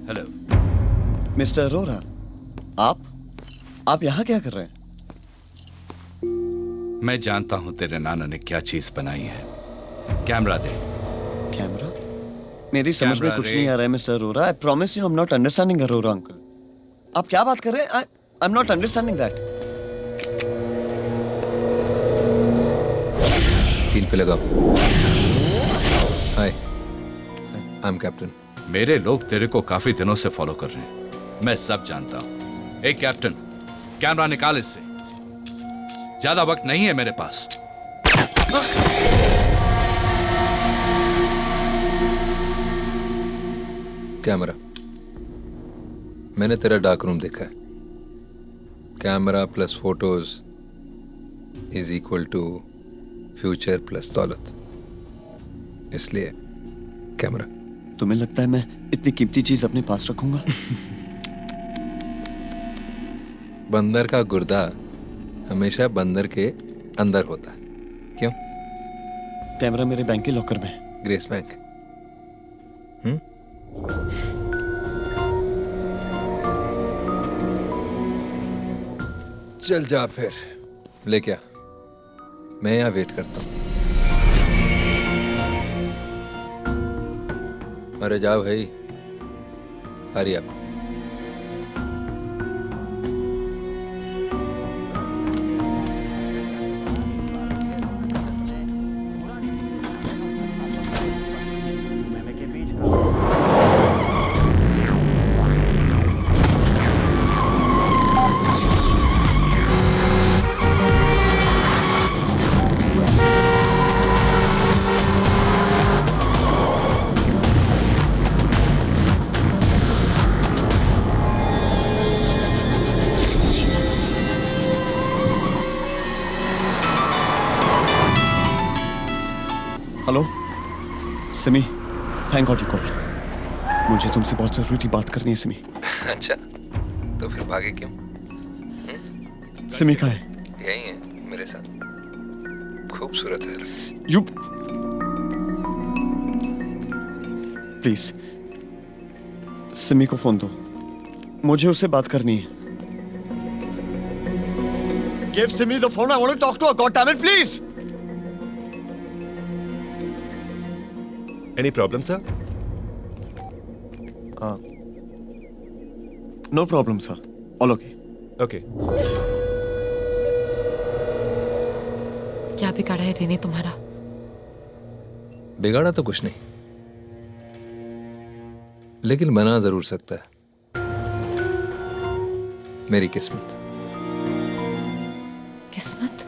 हेलो मिस्टर अरोरा, आप यहाँ क्या कर रहे हैं? मैं जानता हूं तेरे नाना ने क्या चीज बनाई है। कैमरा दे। कैमरा? मेरी समझ में कैमरा कुछ रे। नहीं आ रहा है mister Arora. I promise you I am not understanding Arora uncle. आप क्या बात कर रहे हैं? I am not understanding that. 3 पे लगाओ। हाय, आई एम कैप्टन। मेरे लोग तेरे को काफी दिनों से फॉलो कर रहे हैं, मैं सब जानता हूं। ए कैप्टन, कैमरा निकाल इससे, ज्यादा वक्त नहीं है मेरे पास। कैमरा, मैंने तेरा डार्क रूम देखा है। Camera plus photos is equal to future plus दौलत, इसलिए कैमरा। तुम्हें लगता है मैं इतनी कीमती चीज अपने पास रखूंगा? बंदर का गुर्दा हमेशा बंदर के अंदर होता है। क्यों? कैमरा मेरे बैंक के लॉकर में। Grace bank. चल जा फिर, लेके आ, मैं यहाँ वेट करता हूँ। अरे जा भाई, hurry up. Hello Simi, thank God you called. मुझे तुमसे बहुत जरूरी बात करनी है सिमी। अच्छा, तो फिर भागे क्यों? सिमी कहाँ है? यही है मेरे साथ, खूबसूरत है। यू प्लीज सिमी को फोन दो, मुझे उससे बात करनी है। Give Simi the phone. I want to talk to her. God damn it, please. Any problem, sir? No problem, sir. All okay. Okay. क्या बिगाड़ा है रेने तुम्हारा? बिगाड़ा तो कुछ नहीं, लेकिन बना जरूर सकता है। मेरी किस्मत। किस्मत?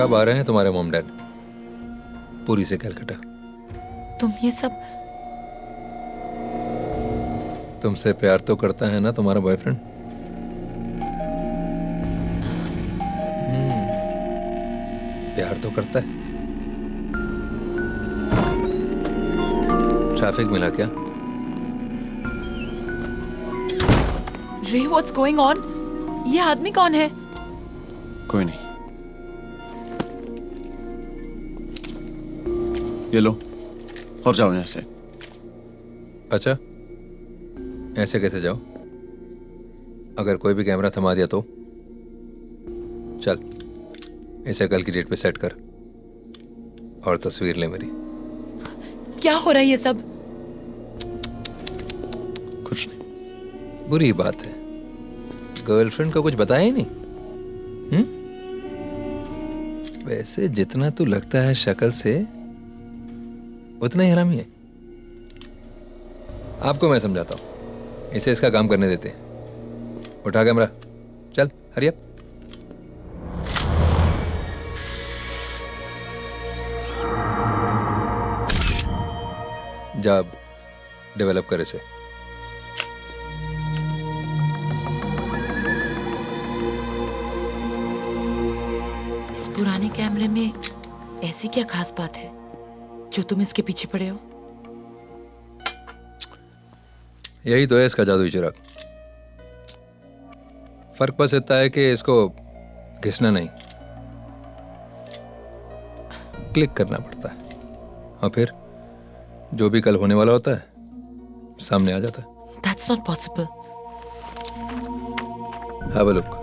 कब आ रहे हैं तुम्हारे मॉम डैड पुरी से कलकत्ता? तुम ये सब? तुमसे प्यार तो करता है ना तुम्हारा बॉयफ्रेंड? प्यार तो करता है। ट्रैफिक मिला क्या? रे, व्हाट्स गोइंग ऑन? ये आदमी कौन है? कोई नहीं, ये लो और जाओ यहाँ से। अच्छा, ऐसे कैसे जाओ? अगर कोई भी कैमरा थमा दिया तो? चल, इसे कल की डेट पे सेट कर और तस्वीर ले मेरी। क्या हो रहा है ये सब? कुछ नहीं। बुरी बात है, गर्लफ्रेंड को कुछ बताया ही नहीं। वैसे जितना तू लगता है शक्ल से, उतना ही हरामी है। आपको मैं समझाता हूं, इसे इसका काम करने देते हैं। उठा कैमरा, चल हरी अप। जा डेवलप कर इसे। इस पुराने कैमरे में ऐसी क्या खास बात है जो तुम इसके पीछे पड़े हो? यही तो है इसका जादुई चिराग। फर्क बस इतना है कि इसको घिसना नहीं, क्लिक करना पड़ता है, और फिर जो भी कल होने वाला होता है सामने आ जाता है। That's not possible. Have a look.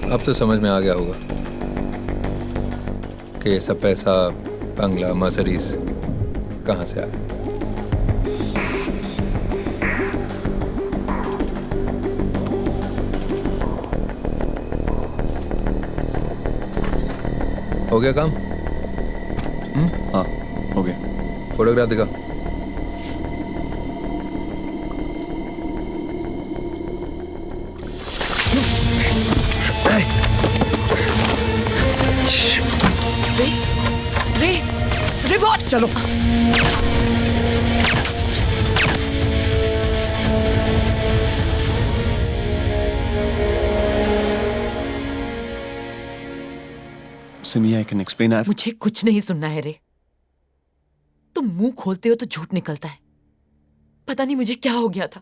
अब तो समझ में आ गया होगा कि ये सब पैसा, बंगला, मर्सिडीज कहाँ से आया। हो गया काम? हाँ, हो गया। फोटोग्राफ दिखा। रे रे व्हाट? चलो। Simi, I can explain. मुझे कुछ नहीं सुनना है रे। तुम मुंह खोलते हो तो झूठ निकलता है। पता नहीं मुझे क्या हो गया था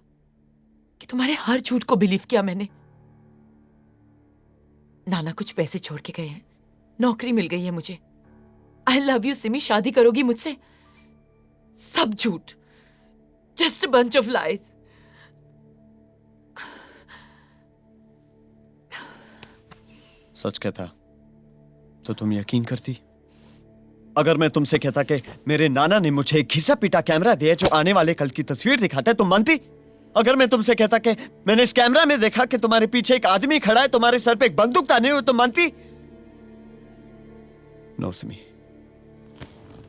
कि तुम्हारे हर झूठ को बिलीव किया मैंने। नाना कुछ पैसे छोड़ के गए हैं, नौकरी मिल गई है मुझे। आई लव यू सिमी, शादी करोगी मुझसे? सब झूठ, just a bunch of lies. सच कहता तो तुम यकीन करती? अगर मैं तुमसे कहता कि मेरे नाना ने मुझे एक घिसा पीटा कैमरा दिया जो आने वाले कल की तस्वीर दिखाता है, तुम मानती? अगर मैं तुमसे कहता कि मैंने इस कैमरा में देखा कि तुम्हारे पीछे एक आदमी खड़ा है, तुम्हारे सर पे एक बंदूक ताने हुए, तुम मानती? नो सिमी।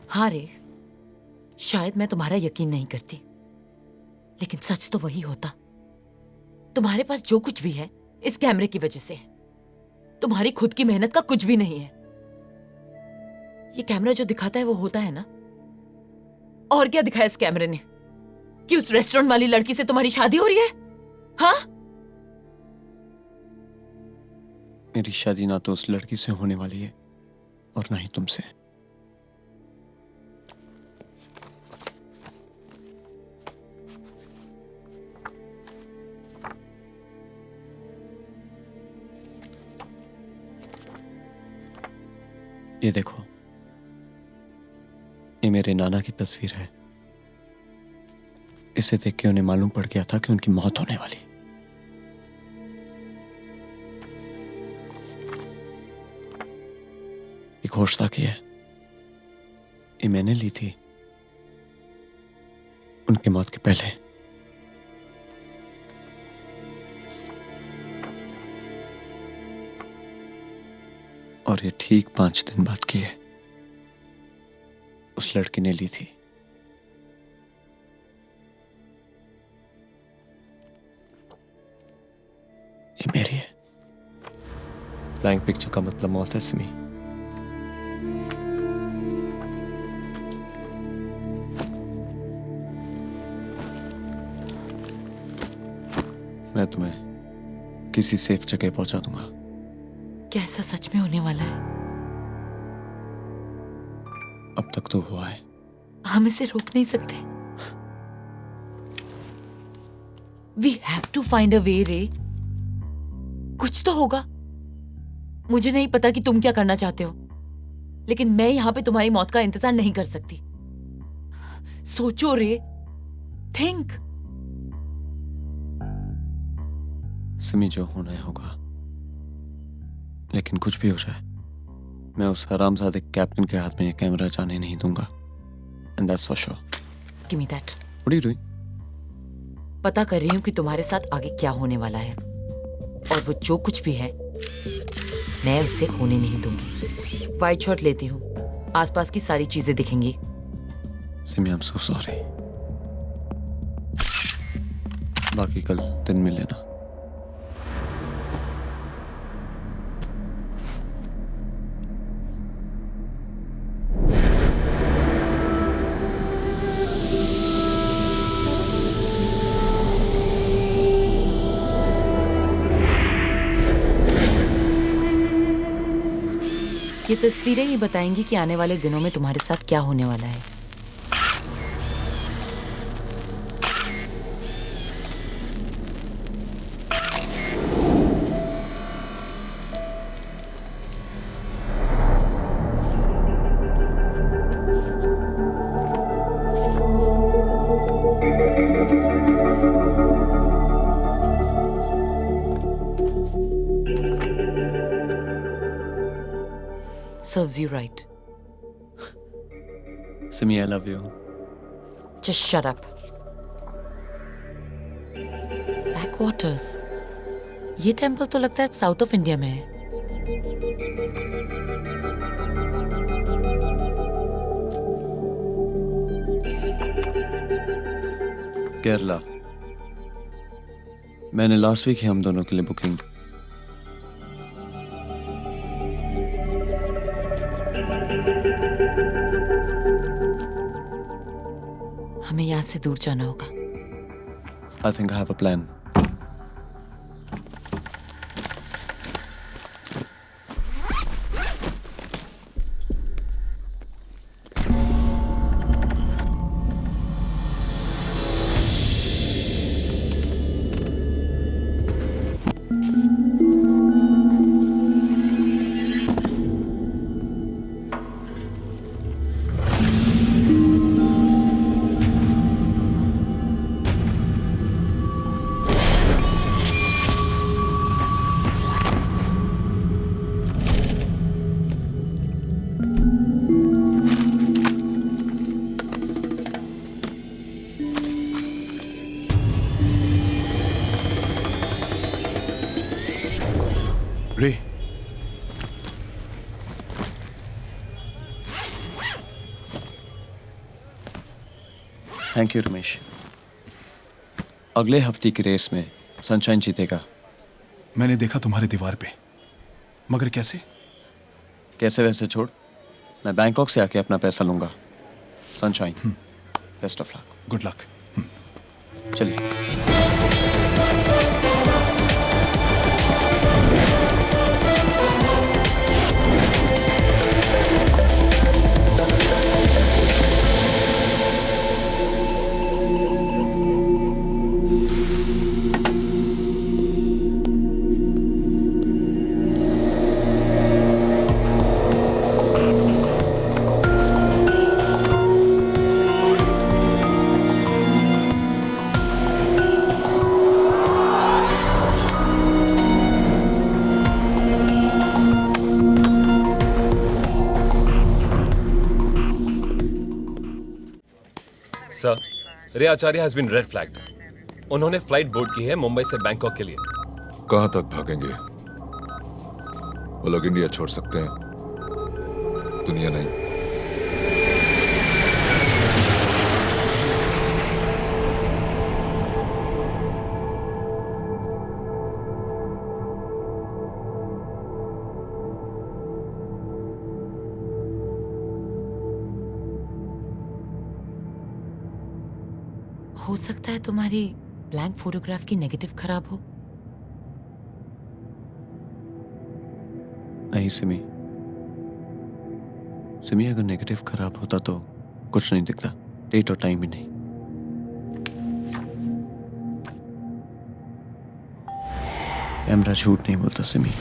हाँ रे, शायद मैं तुम्हारा यकीन नहीं करती, लेकिन सच तो वही होता। तुम्हारे पास जो कुछ भी है इस कैमरे की वजह से है। तुम्हारी खुद की मेहनत का कुछ भी नहीं है। ये कैमरा जो दिखाता है वो होता है ना। और क्या दिखाया इस कैमरे ने? कि उस रेस्टोरेंट वाली लड़की से तुम्हारी शादी हो रही है? हाँ? मेरी शादी ना तो उस लड़की से होने वाली है और ना ही तुमसे। ये देखो, ये मेरे नाना की तस्वीर है। इसे देख के उन्हें मालूम पड़ गया था कि उनकी मौत होने वाली। ये घोषणा की है, ये मैंने ली थी उनकी मौत के पहले। और ये ठीक 5 दिन बाद की है। उस लड़की ने ली थी। ये मेरी है। ब्लैंक पिक्चर का मतलब मौत है सिमी। मैं तुम्हें किसी सेफ जगह पहुंचा दूंगा। क्या ऐसा सच में होने वाला है? अब तक तो हुआ है। हम इसे रोक नहीं सकते। We have to find a way, रे। कुछ तो होगा। मुझे नहीं पता कि तुम क्या करना चाहते हो, लेकिन मैं यहां पे तुम्हारी मौत का इंतजार नहीं कर सकती। सोचो रे, थिंक। सिमी, जो होना है होगा, लेकिन कुछ भी हो जाए मैं उस हरामजादे कैप्टन के हाथ में ये कैमरा जाने नहीं दूंगा। And that's for sure. Give me that. What are you doing? पता कर रही हूँ कि तुम्हारे साथ आगे क्या होने वाला है, और वो जो कुछ भी है मैं उसे होने नहीं दूंगी। वाइट शॉट लेती हूँ, आसपास की सारी चीजें दिखेंगी। Simi, I'm so sorry. बाकी कल दिन में लेना। ये तस्वीरें ही बताएंगी कि आने वाले दिनों में तुम्हारे साथ क्या होने वाला है। Serves you right. Simi, I love you. Just shut up. Backwaters. ये टेम्पल तो लगता है साउथ ऑफ इंडिया में है। केरला। मैंने लास्ट वीक ही हम दोनों के लिए बुकिंग। हमें यहाँ से दूर जाना होगा। I think I have a plan. रे, थैंक यू रमेश। अगले हफ्ते की रेस में सनशाइन जीतेगा। मैंने देखा तुम्हारी दीवार पे, मगर कैसे? कैसे वैसे छोड़, मैं बैंकॉक से आके अपना पैसा लूंगा। Sunshine, best of luck. Good luck. चलिए। सर, रे आचार्य हैज बीन रेड फ्लैग्ड। उन्होंने फ्लाइट बोर्ड की है मुंबई से बैंकॉक के लिए। कहां तक भागेंगे? वो लोग इंडिया छोड़ सकते हैं, दुनिया नहीं। हो सकता है तुम्हारी ब्लैंक फोटोग्राफ की नेगेटिव खराब हो। नहीं सिमी, सिमी अगर नेगेटिव खराब होता तो कुछ नहीं दिखता, डेट और टाइम ही नहीं। कैमरा झूठ नहीं बोलता Simi.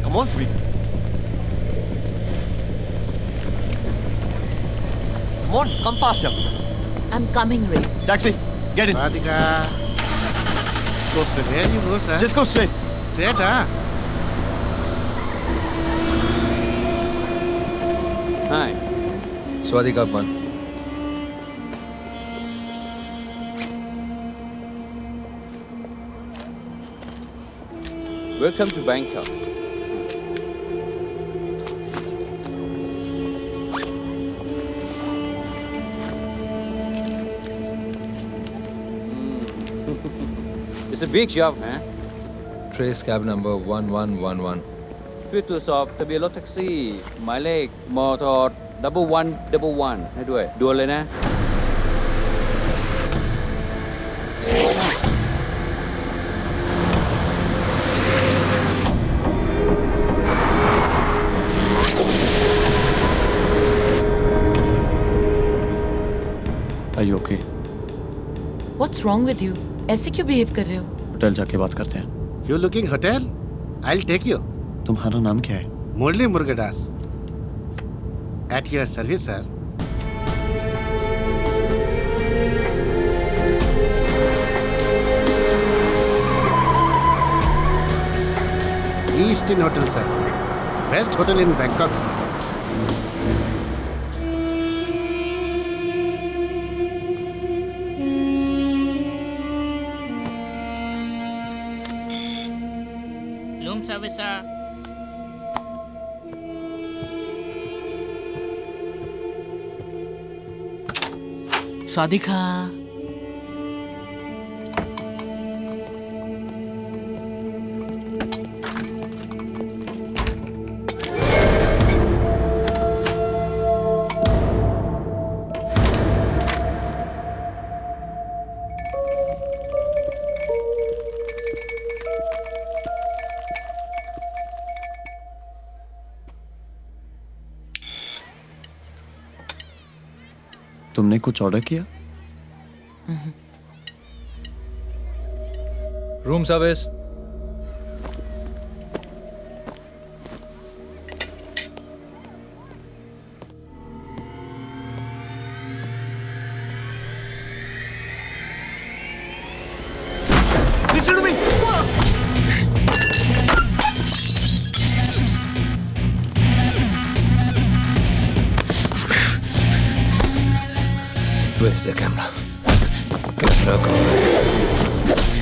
Come on, Sweet. Come on, come faster. I'm coming, Ray. Taxi, get in. Radhika. Go straight. Where you go, sir? Just go straight. Straight, huh? Hi. Swadika Ban. Welcome to Bangkok. It's a big job, huh? Trace cab number 1111. ช่วยตรวจสอบทะเบียนรถแท็กซี่หมายเลขมท1111ให้ด้วยด่วนเลยนะ Are you okay? What's wrong with you? ऐसे क्यों behave कर रहे हो? Hotel जाके बात करते हैं। You looking hotel? I will take you. तुम्हारा नाम क्या है? Murali Murugadas. At your service sir. Eastern hotel sir, best hotel in Bangkok sir. Room service sir. स्वादिका। तुमने कुछ ऑर्डर किया? Room service. Listen to me. Where's the camera? Camera कहाँ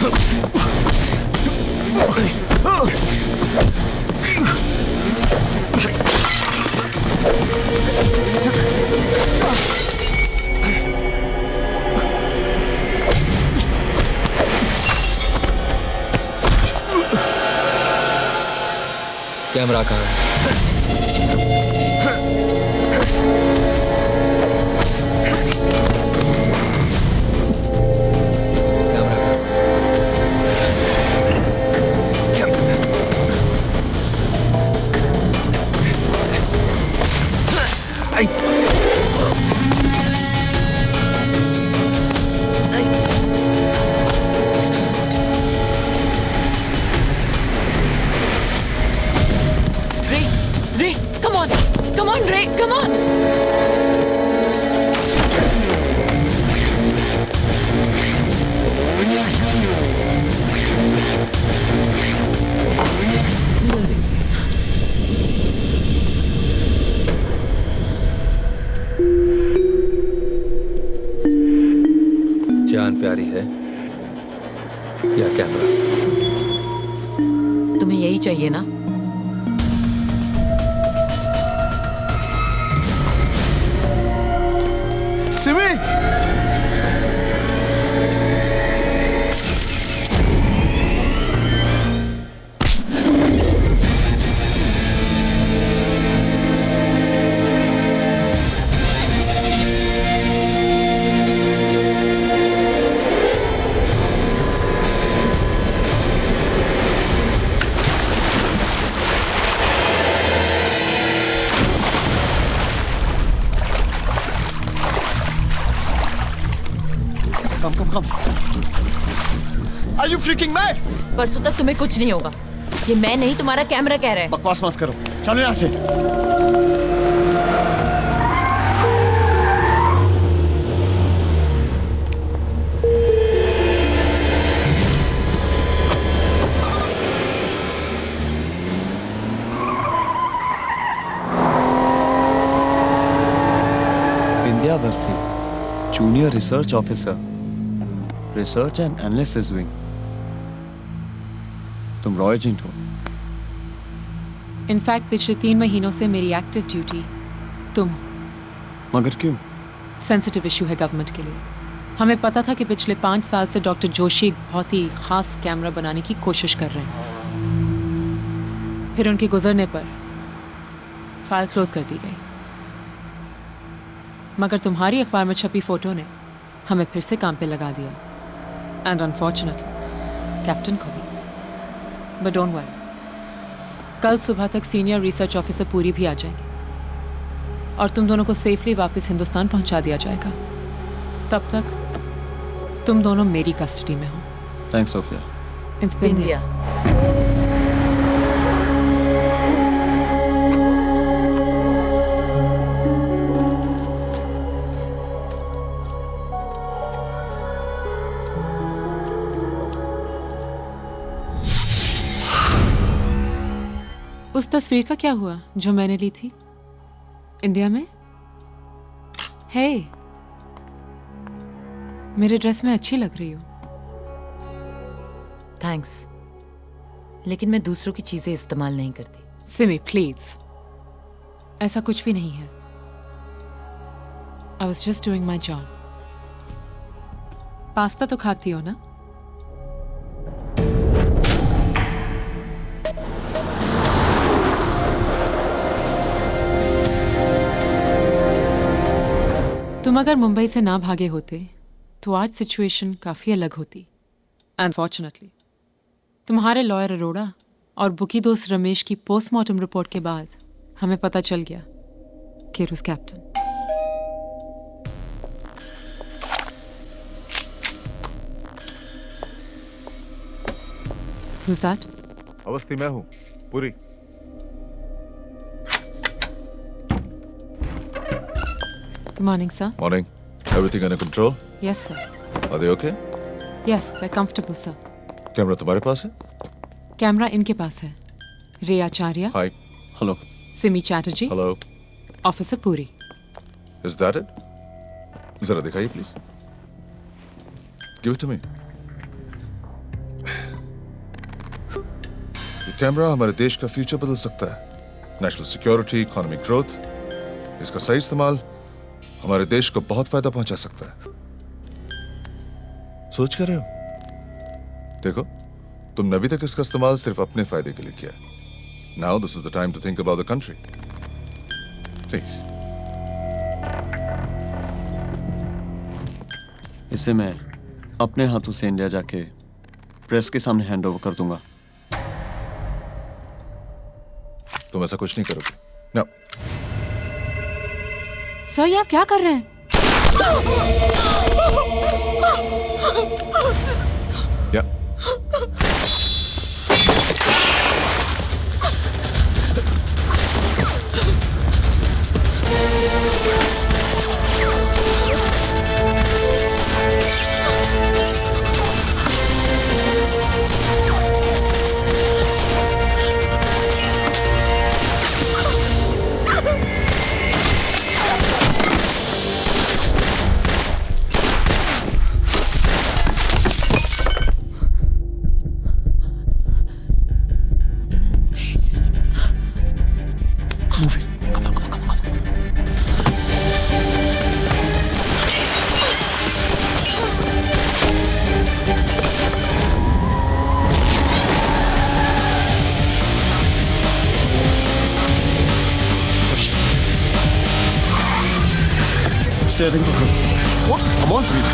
है? कैमरा कहाँ है? Ray, come on! Come on, Ray, come on! जान प्यारी है या कैमरा? तुम्हें यही चाहिए ना? Simi! Come. Are you freaking mad? परसों तक तुम्हें कुछ नहीं होगा। ये मैं नहीं, तुम्हारा कैमरा कह रहा है। बकवास मत करो, चलो यहाँ से। Vindhyavasthi, junior research officer, research and analysis wing. तुम रॉय एजेंट हो? इनफैक्ट पिछले 3 महीनों से मेरी एक्टिव ड्यूटी तुम। मगर क्यों? सेंसिटिव इशू है गवर्नमेंट के लिए। हमें पता था कि पिछले 5 साल से डॉक्टर जोशी एक बहुत ही खास कैमरा बनाने की कोशिश कर रहे हैं। फिर उनके गुजरने पर फाइल क्लोज कर दी गई। मगर तुम्हारी अखबार में छपी फोटो ने हमें फिर से काम पे लगा दिया। एंड अनफॉर्चुनेटली कैप्टन को भी। बट डोंट वरी, कल सुबह तक सीनियर रिसर्च ऑफिसर पूरी भी आ जाएंगे और तुम दोनों को सेफली वापस हिंदुस्तान पहुंचा दिया जाएगा। तब तक तुम दोनों मेरी कस्टडी में हो। Thanks Sophia. It's been India. उस तस्वीर का क्या हुआ जो मैंने ली थी इंडिया में? हे, मेरे ड्रेस में अच्छी लग रही हो। थैंक्स, लेकिन मैं दूसरों की चीजें इस्तेमाल नहीं करती। सिमी प्लीज, ऐसा कुछ भी नहीं है। I was just doing my job. Pasta तो खाती हो ना? तुम अगर मुंबई से ना भागे होते तो आज सिचुएशन काफी अलग होती। अनफॉर्चुनेटली तुम्हारे लॉयर अरोड़ा और बुकी दोस्त रमेश की पोस्टमार्टम रिपोर्ट के बाद हमें पता चल गया कि it was captain. Who's that? Awasthi मैं हूँ, पूरी। Good morning, sir. Morning. Everything under control? Yes, sir. Are they okay? Yes, they're comfortable, sir. Camera तुम्हारे पास है? कैमरा इनके पास है। रे आचार्य, Hi. Hello. Simi Chatterjee, Hello. Officer Puri. Is that it? जरा दिखाइए please. Give it to me. ये कैमरा हमारे देश का फ्यूचर बदल सकता है। नेशनल सिक्योरिटी, इकोनॉमिक ग्रोथ, इसका सही इस्तेमाल हमारे देश को बहुत फायदा पहुंचा सकता है। सोच कर रहे हो? देखो, तुमने अभी तक इसका इस्तेमाल सिर्फ अपने फायदे के लिए किया है। Now this is the time to think about the country. Please. इसे मैं अपने हाथों से इंडिया जाके प्रेस के सामने हैंड ओवर कर दूंगा। तुम ऐसा कुछ नहीं करोगे। No. सर, ये आप क्या कर रहे हैं? Yeah. Steering wheel. What? I'm on screen.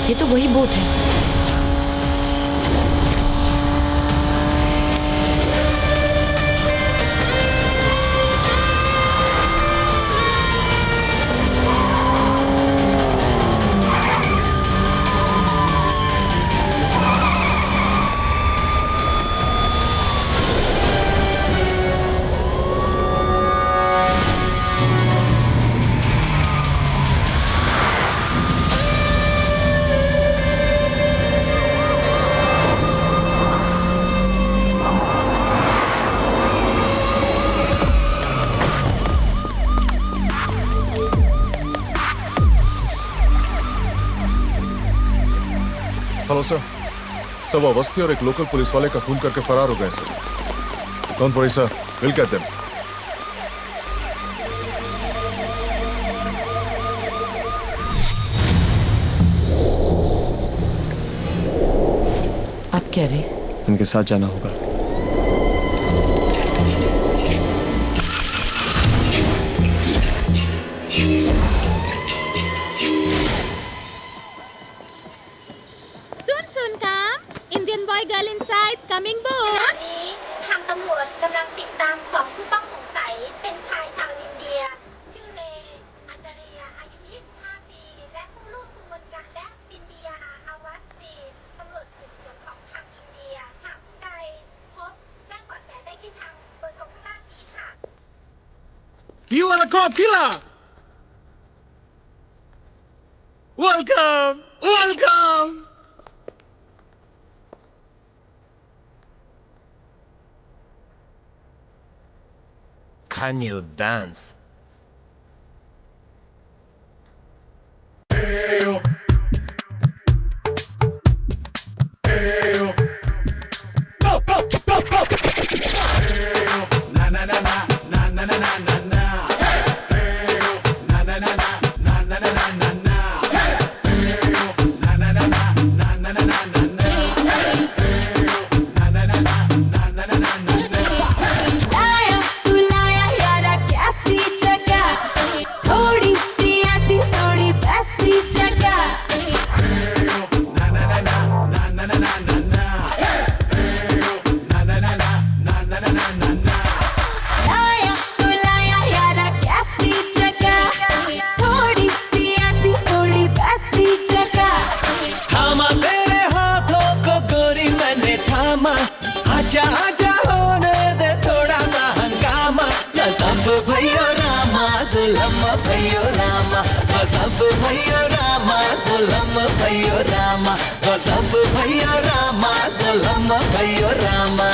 ये तो वही बोट है। हेलो सर, सब अवस्थी और एक लोकल पुलिस वाले का खून करके फरार हो गए sir. Don't worry sir, will get them. आप कह रहे? उनके साथ जाना होगा। सुन काम Indian boy girl inside coming book ตอนนี้ทางตำรวจกำลังติดตาม2ผู้ต้องสงสัยเป็นชายชาวอินเดียชื่อเรอาจาริยาอายุ25 ปีและผู้ร่วมขบวนการและบินเบียอาวาสตีตำรวจสืบสวนของทางอินเดียหากผู้ใดพบแจ้งเบาะแสได้ที่ทางเบอร์โทรข้างล่างนี้ค่ะ You are a cop killer. Welcome, welcome. Can you dance? आजा आजा होने दे थोड़ा सा हंगामा गजब भैया रामा जुलम भैया रामा गजब भैया रामा जुलम भैया रामा गजब भैया रामा जुलम भैया रामा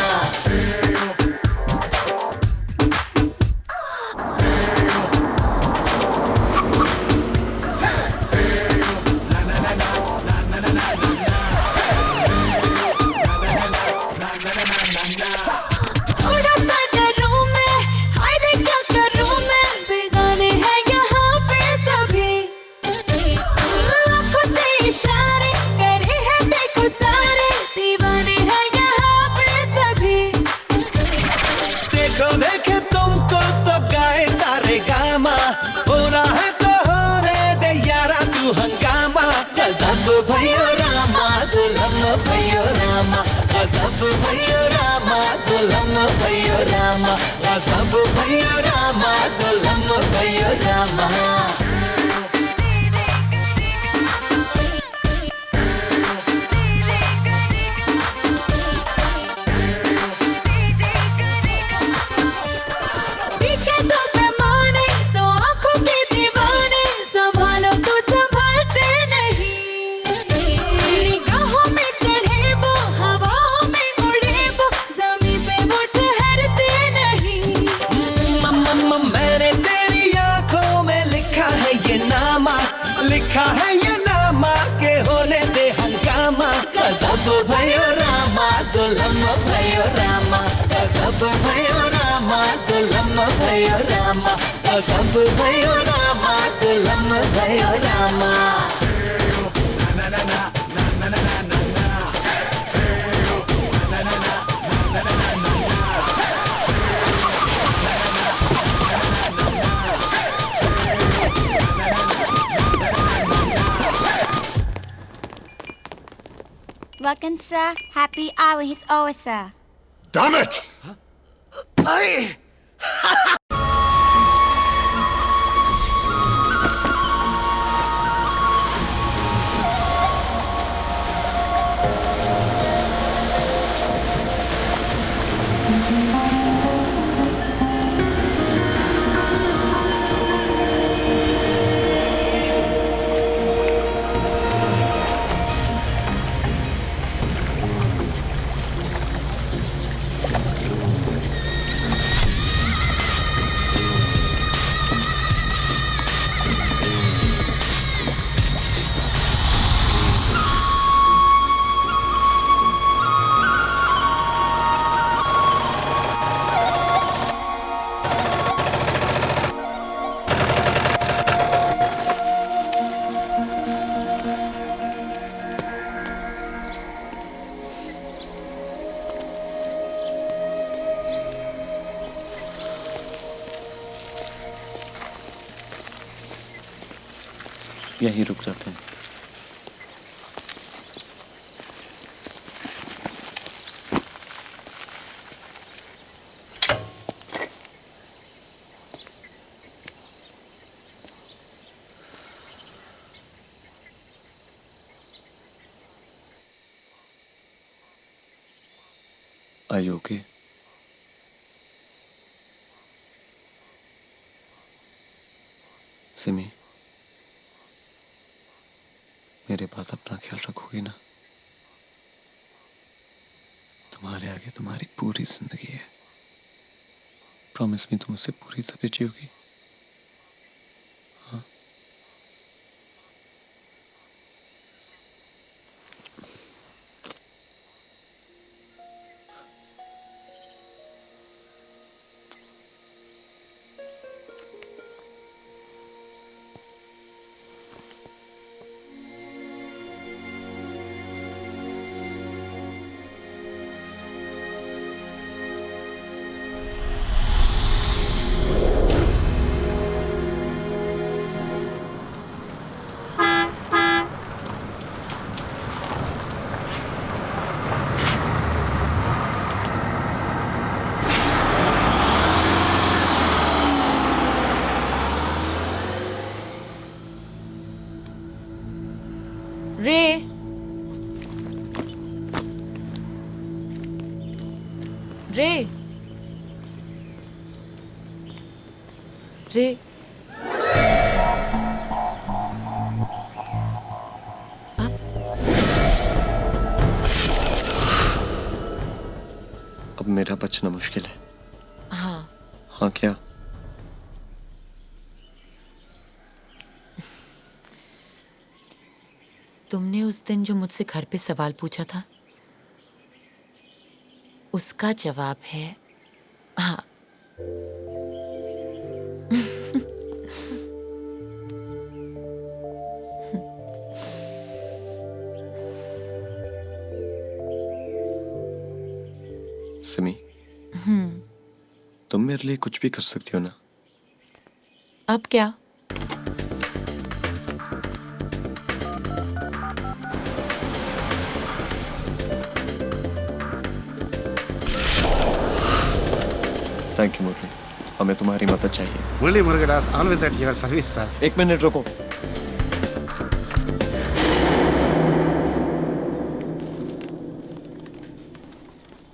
भैया रामा जुलम भैया रामा गजब भैया रामा जुलम भैया रामा गजब भैया रामा जुलम भैया रामा लिखा है ये नामा के होने दे हंगामा गजब भयो रामा जुलम भयो रामा गजब भयो रामा जुलम भयो रामा गजब भयो रामा जुलम भयो Rama Welcome, sir. Happy hour is over, sir. Damn it! यहीं रुक जाते हैं। Are you okay? सिमी, मेरे बात अपना ख्याल रखोगी ना? तुम्हारे आगे तुम्हारी पूरी जिंदगी है। प्रॉमिस मी, तुम मुझसे पूरी तरह जियोगी। हाँ? रे, रे, रे, अब मेरा बचना मुश्किल है। हाँ। हाँ क्या? तुमने उस दिन जो मुझसे घर पे सवाल पूछा था, उसका जवाब है हाँ। सिमी, तुम मेरे लिए कुछ भी कर सकती हो ना? अब क्या? थैंक यू मुरली, हमें तुम्हारी मदद चाहिए। Murali Murugadas, always at your service sir. एक मिनट रुको।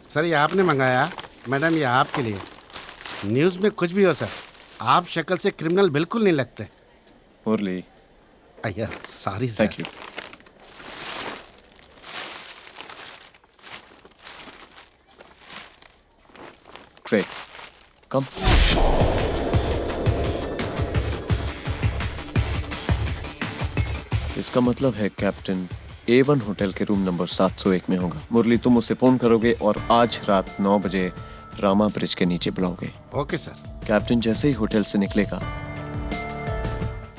सर ये आपने मंगाया, मैडम ये आपके लिए। न्यूज़ में कुछ भी हो सर, आप शक्ल से क्रिमिनल बिल्कुल नहीं लगते। मुरली, अय्या sorry sir. Thank you. Great, come. इसका मतलब है कैप्टन A1 होटल के रूम नंबर 701 में होगा। मुरली, तुम उसे फोन करोगे और आज रात 9 बजे रामा ब्रिज के नीचे बुलाओगे। Okay sir. कैप्टन जैसे ही होटल से निकलेगा,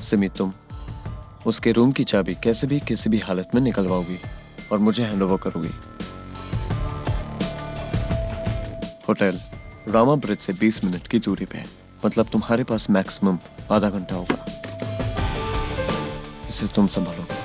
सिमी तुम उसके रूम की चाबी कैसे भी किसी भी हालत में निकलवाओगी और मुझे हैंडओवर करोगी। होटल रामा ब्रिज से 20 मिनट की दूरी पे है, मतलब तुम्हारे पास मैक्सिमम आधा घंटा होगा। इसे तुम संभालोगे।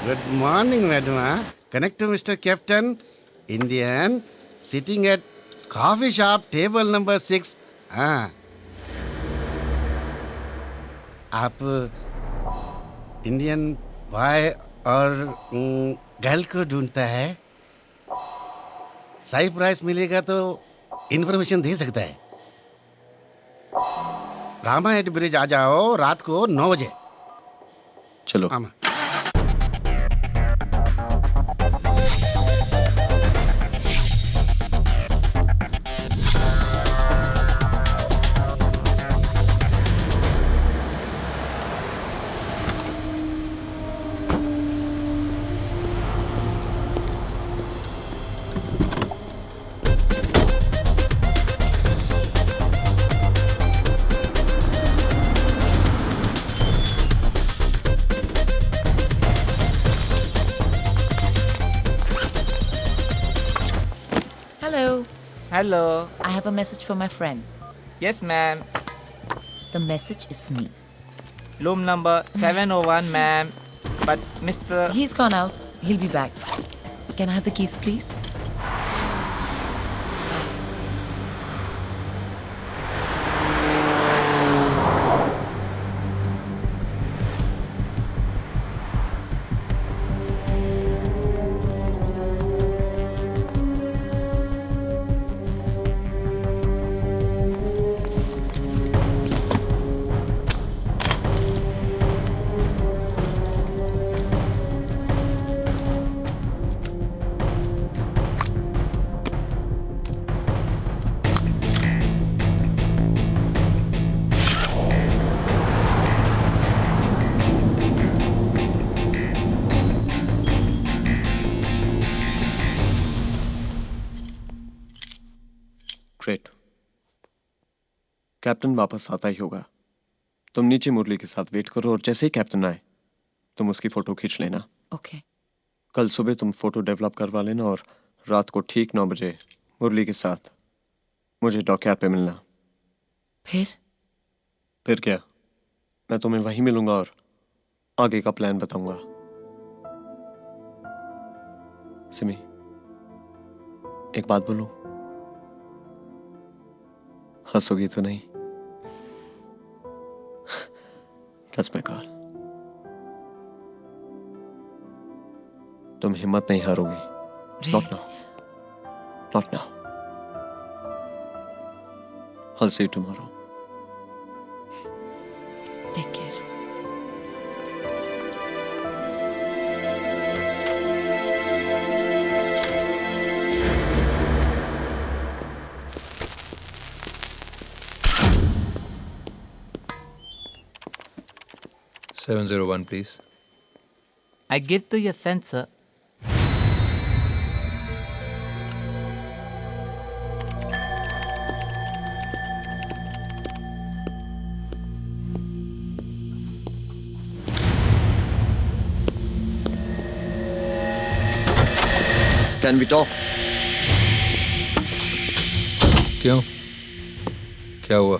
Good morning, madam. Connect to Mr. Captain, Indian, sitting at coffee shop, table number 6. हाँ, आप इंडियन बॉय और गर्ल को ढूंढता है। सही प्राइस मिलेगा तो इन्फॉर्मेशन दे सकता है। रामा हेड ब्रिज आ जाओ रात को 9 बजे। चलो। Hello. Hello. I have a message for my friend. Yes, ma'am. The message is me. Room number 701, ma'am. But Mr. He's gone out. He'll be back. Can I have the keys, please? Great. Captain वापस आता ही होगा। तुम नीचे मुरली के साथ wait करो और जैसे ही कैप्टन आए तुम उसकी फोटो खींच लेना। ओके। कल सुबह तुम फोटो डेवलप करवा लेना और रात को ठीक 9 बजे मुरली के साथ मुझे डॉकयार्ड पे मिलना। फिर क्या, मैं तुम्हें वहीं मिलूंगा और आगे का प्लान बताऊंगा। सिमी, एक बात बोलूं? हंसोगी तो नहीं? That's my call. तुम हिम्मत नहीं हारोगी। Not now. Not now. I'll see you tomorrow. Take care. $701, please. I give to your sensor. Can we talk? क्यों? क्या हुआ?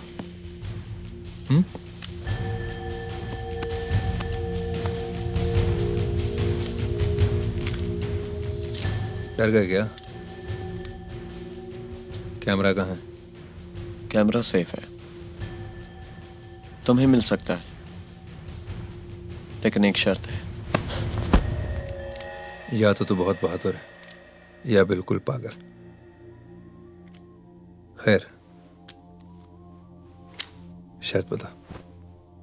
डर गए क्या? कैमरा कहाँ है? कैमरा सेफ है, तुम्हें मिल सकता है, लेकिन एक शर्त है। या तो तू बहुत बहादुर है या बिल्कुल पागल। खैर, शर्त बता।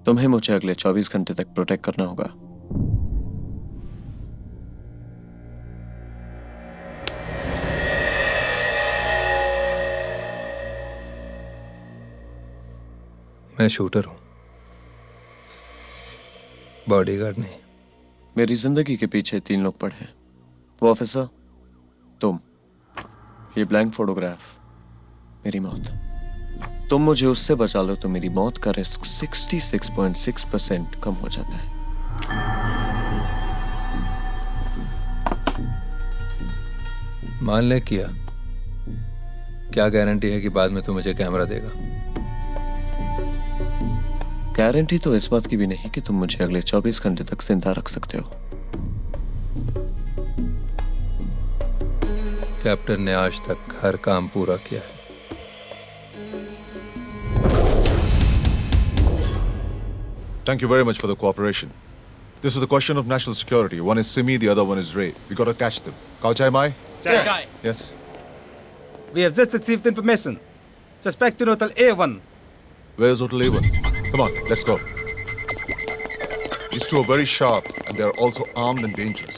तुम्हें मुझे अगले 24 घंटे तक प्रोटेक्ट करना होगा। मैं शूटर हूं, बॉडीगार्ड नहीं। मेरी जिंदगी के पीछे 3 लोग पड़े हैं। वो ऑफिसर, तुम, ये ब्लैंक फोटोग्राफ, मेरी मौत। तुम मुझे उससे बचा लो तो मेरी मौत का रिस्क 66.6% कम हो जाता है। मान ले किया, क्या गारंटी है कि बाद में तू मुझे कैमरा देगा? गारंटी तो इस बात की भी नहीं कि तुम मुझे अगले 24 घंटे तक जिंदा रख सकते हो। कैप्टन ने आज तक हर काम पूरा किया है। Thank you very much for the cooperation. This is a question of national security. One is Simi, the other one is Ray. We got to catch them. Kao Chai Mai? Chai. Yes. We have just received information. Suspect in Hotel A1. Where's Hotel A1? Come on, let's go. These two are very sharp and they are also armed and dangerous.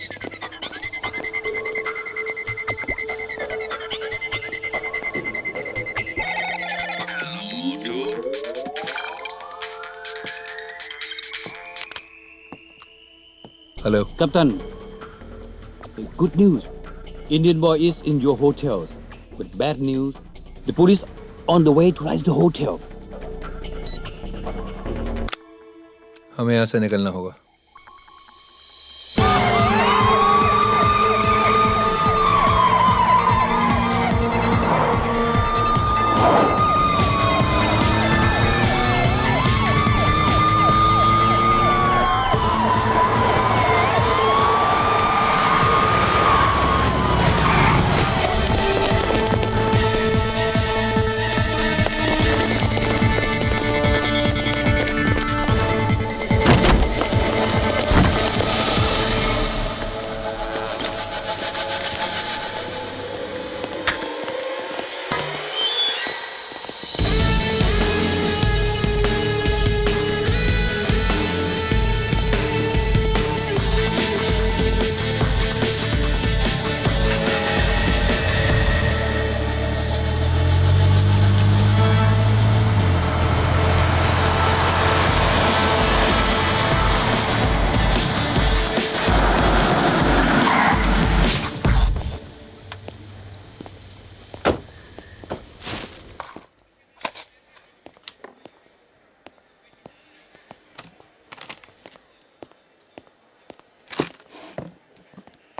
Hello. Captain, good news. Indian boy is in your hotel. But bad news, the police on the way to raise the hotel. हमें यहाँ से निकलना होगा।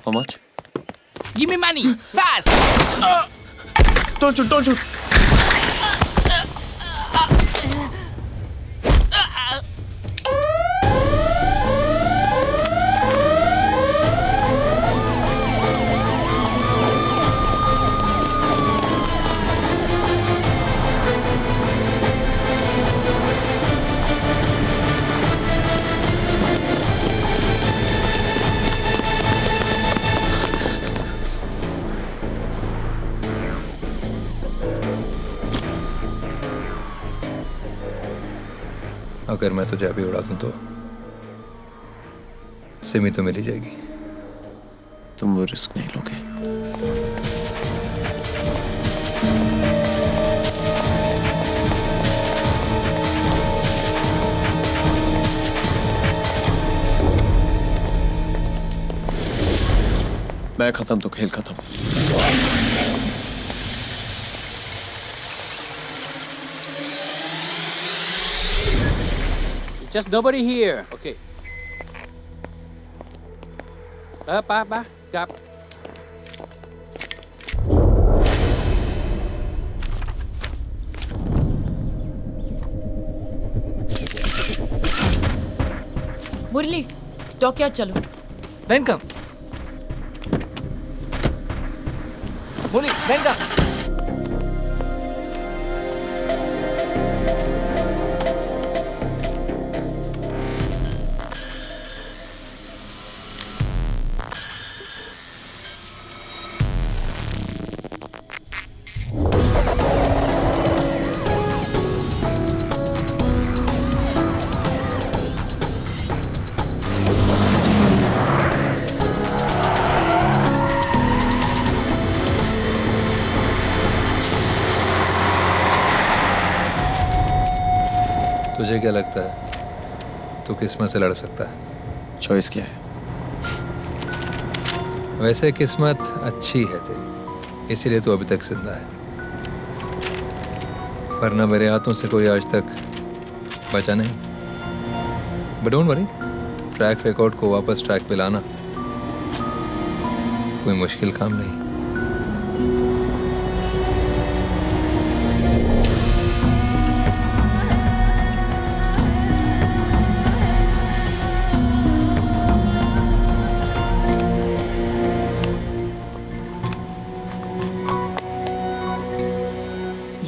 How much? Give me money, fast! Don't shoot, don't shoot! अगर मैं तुझे अभी उड़ा दूं तो सिमी तो मिल ही जाएगी। तुम वो रिस्क नहीं लोगे। मैं खत्म तो खेल खत्म। Just nobody here. Okay. Ba. Gap. Murali, dockyard चलो। वेलकम। मुरली, वेलकम। तुझे क्या लगता है तू किस्मत से लड़ सकता है? चॉइस क्या है? वैसे किस्मत अच्छी है तेरी, इसीलिए तू अभी तक जिंदा है, वरना मेरे हाथों से कोई आज तक बचा नहीं। But don't worry, track record को वापस ट्रैक पे लाना कोई मुश्किल काम नहीं।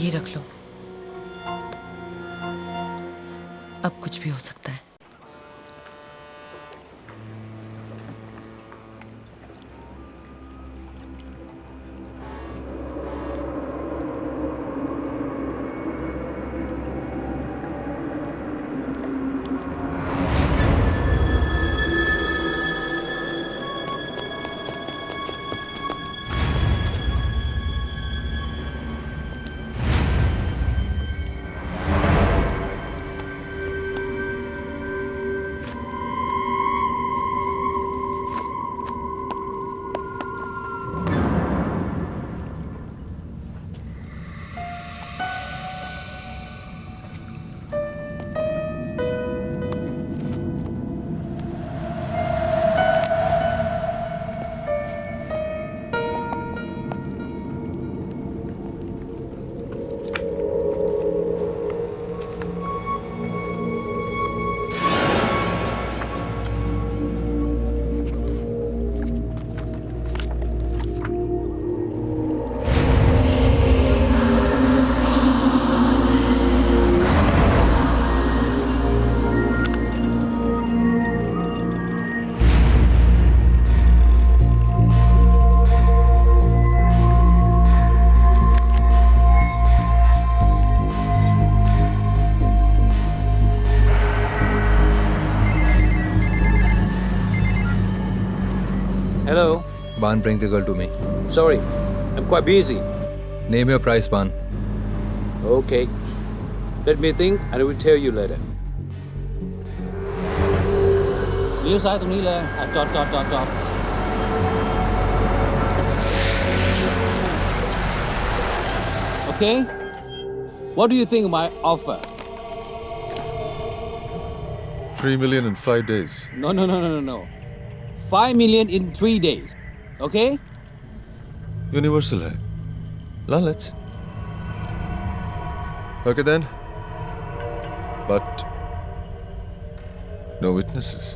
ये रख लो, अब कुछ भी हो सकता है। Hello. Ban, bring the girl to me. Sorry, I'm quite busy. Name your price, Ban. Okay. Let me think and I will tell you later. Liêu sai tụi ní là chọn. Okay? What do you think of my offer? 3 million in 5 days. No. 5 million in 3 days. Okay? Universal है लालच. Okay then. But no witnesses.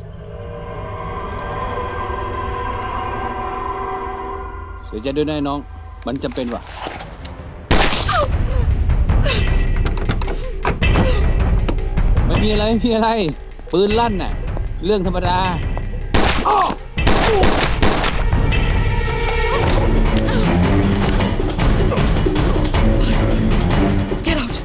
Sẽ cho đứa này non, mình chămเป็นว่ะ ไม่มีอะไรไม่มีอะไร ปืนลั่นน่ะ เรื่องธรรมดา Get out!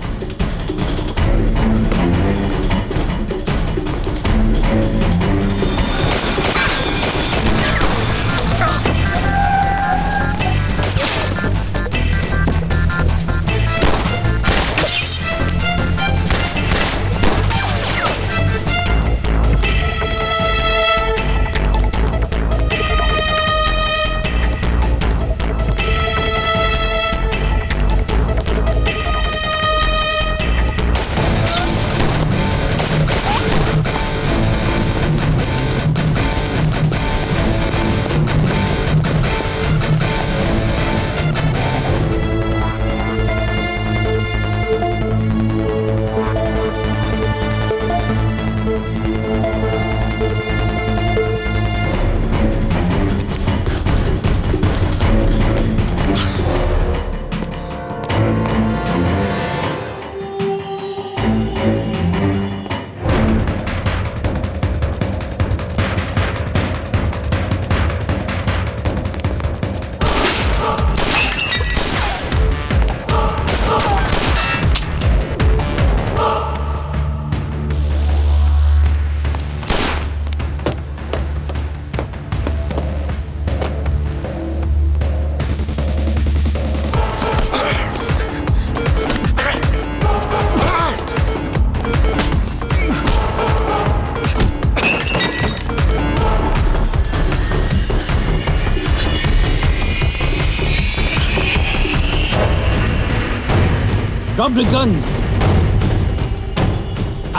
Drop the gun!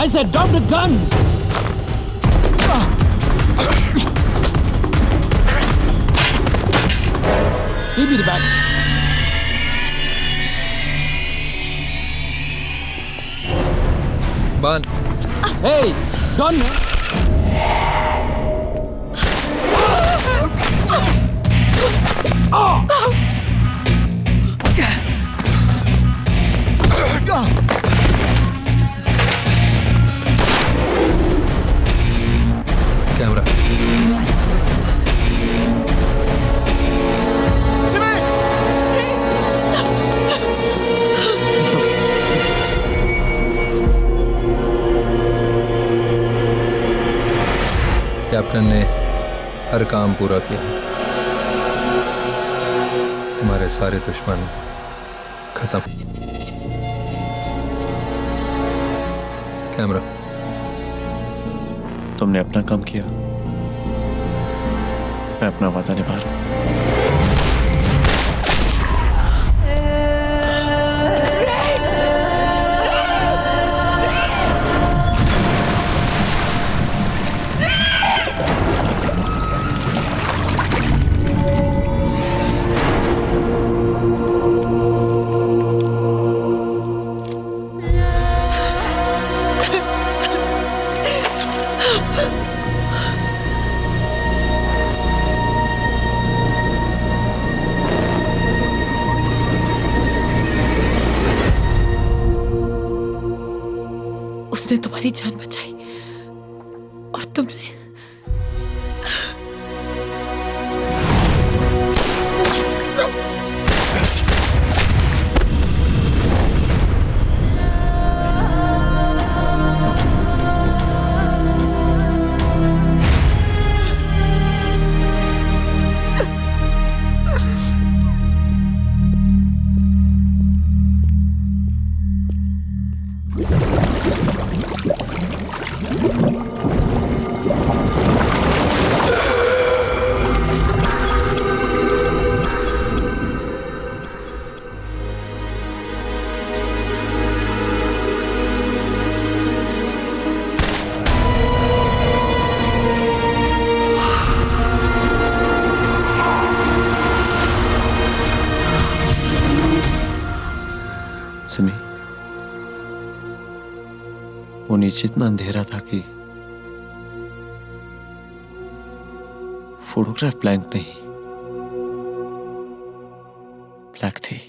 I said drop the gun! Give me the bag. Ban. Hey, gun! Camera captain ने हर काम पूरा किया. तुम्हारे सारे दुश्मन खत्म. Camera तुमने अपना काम किया, मैं अपना वादा निभा रहा हूं. उसने तुम्हारी जान बचाई और तुमने सिमी, वो नीचे इतना अंधेरा था कि फोटोग्राफ ब्लैंक नहीं, ब्लैक थी।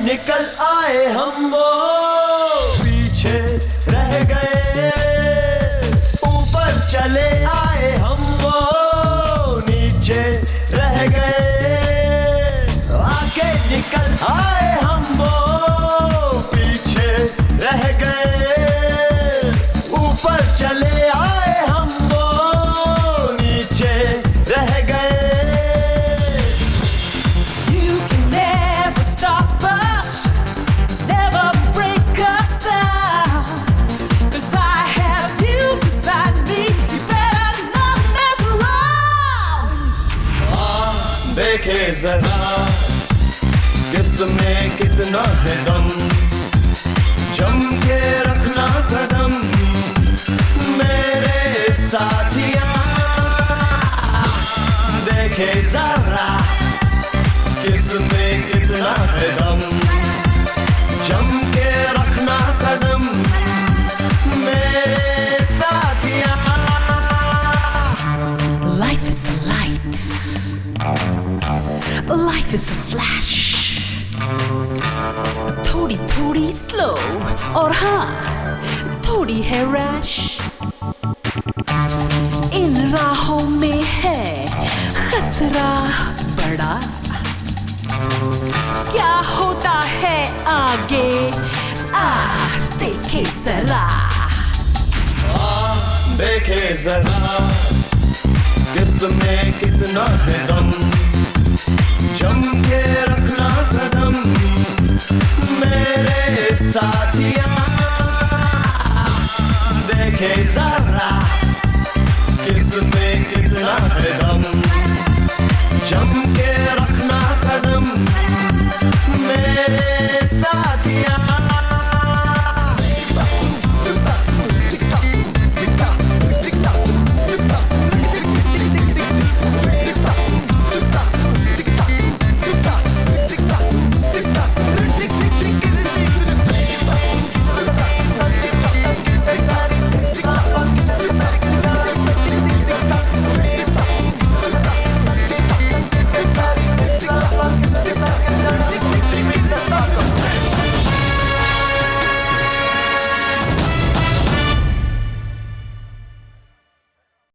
निकल आए हम वो पीछे रह गए, ऊपर चले आए हम वो नीचे रह गए, आगे निकल आए हम वो पीछे रह गए, ऊपर चले आए हम वो नीचे रह गए। You can never stop us, never break us down, 'cause I have you beside me, you better not mess around. देखे जरा किसमें कितना है दम, जम के रखना कदम मेरे साथिया, देखे जरा किसमें कितना है दम, जम के रखना कदम Life is a flash, थोड़ी थोड़ी स्लो और हाँ थोड़ी है रैश। इन राहों में है खतरा बड़ा, क्या होता है आगे देखे जरा। देखे जरा किसमें कितना है दम, जम के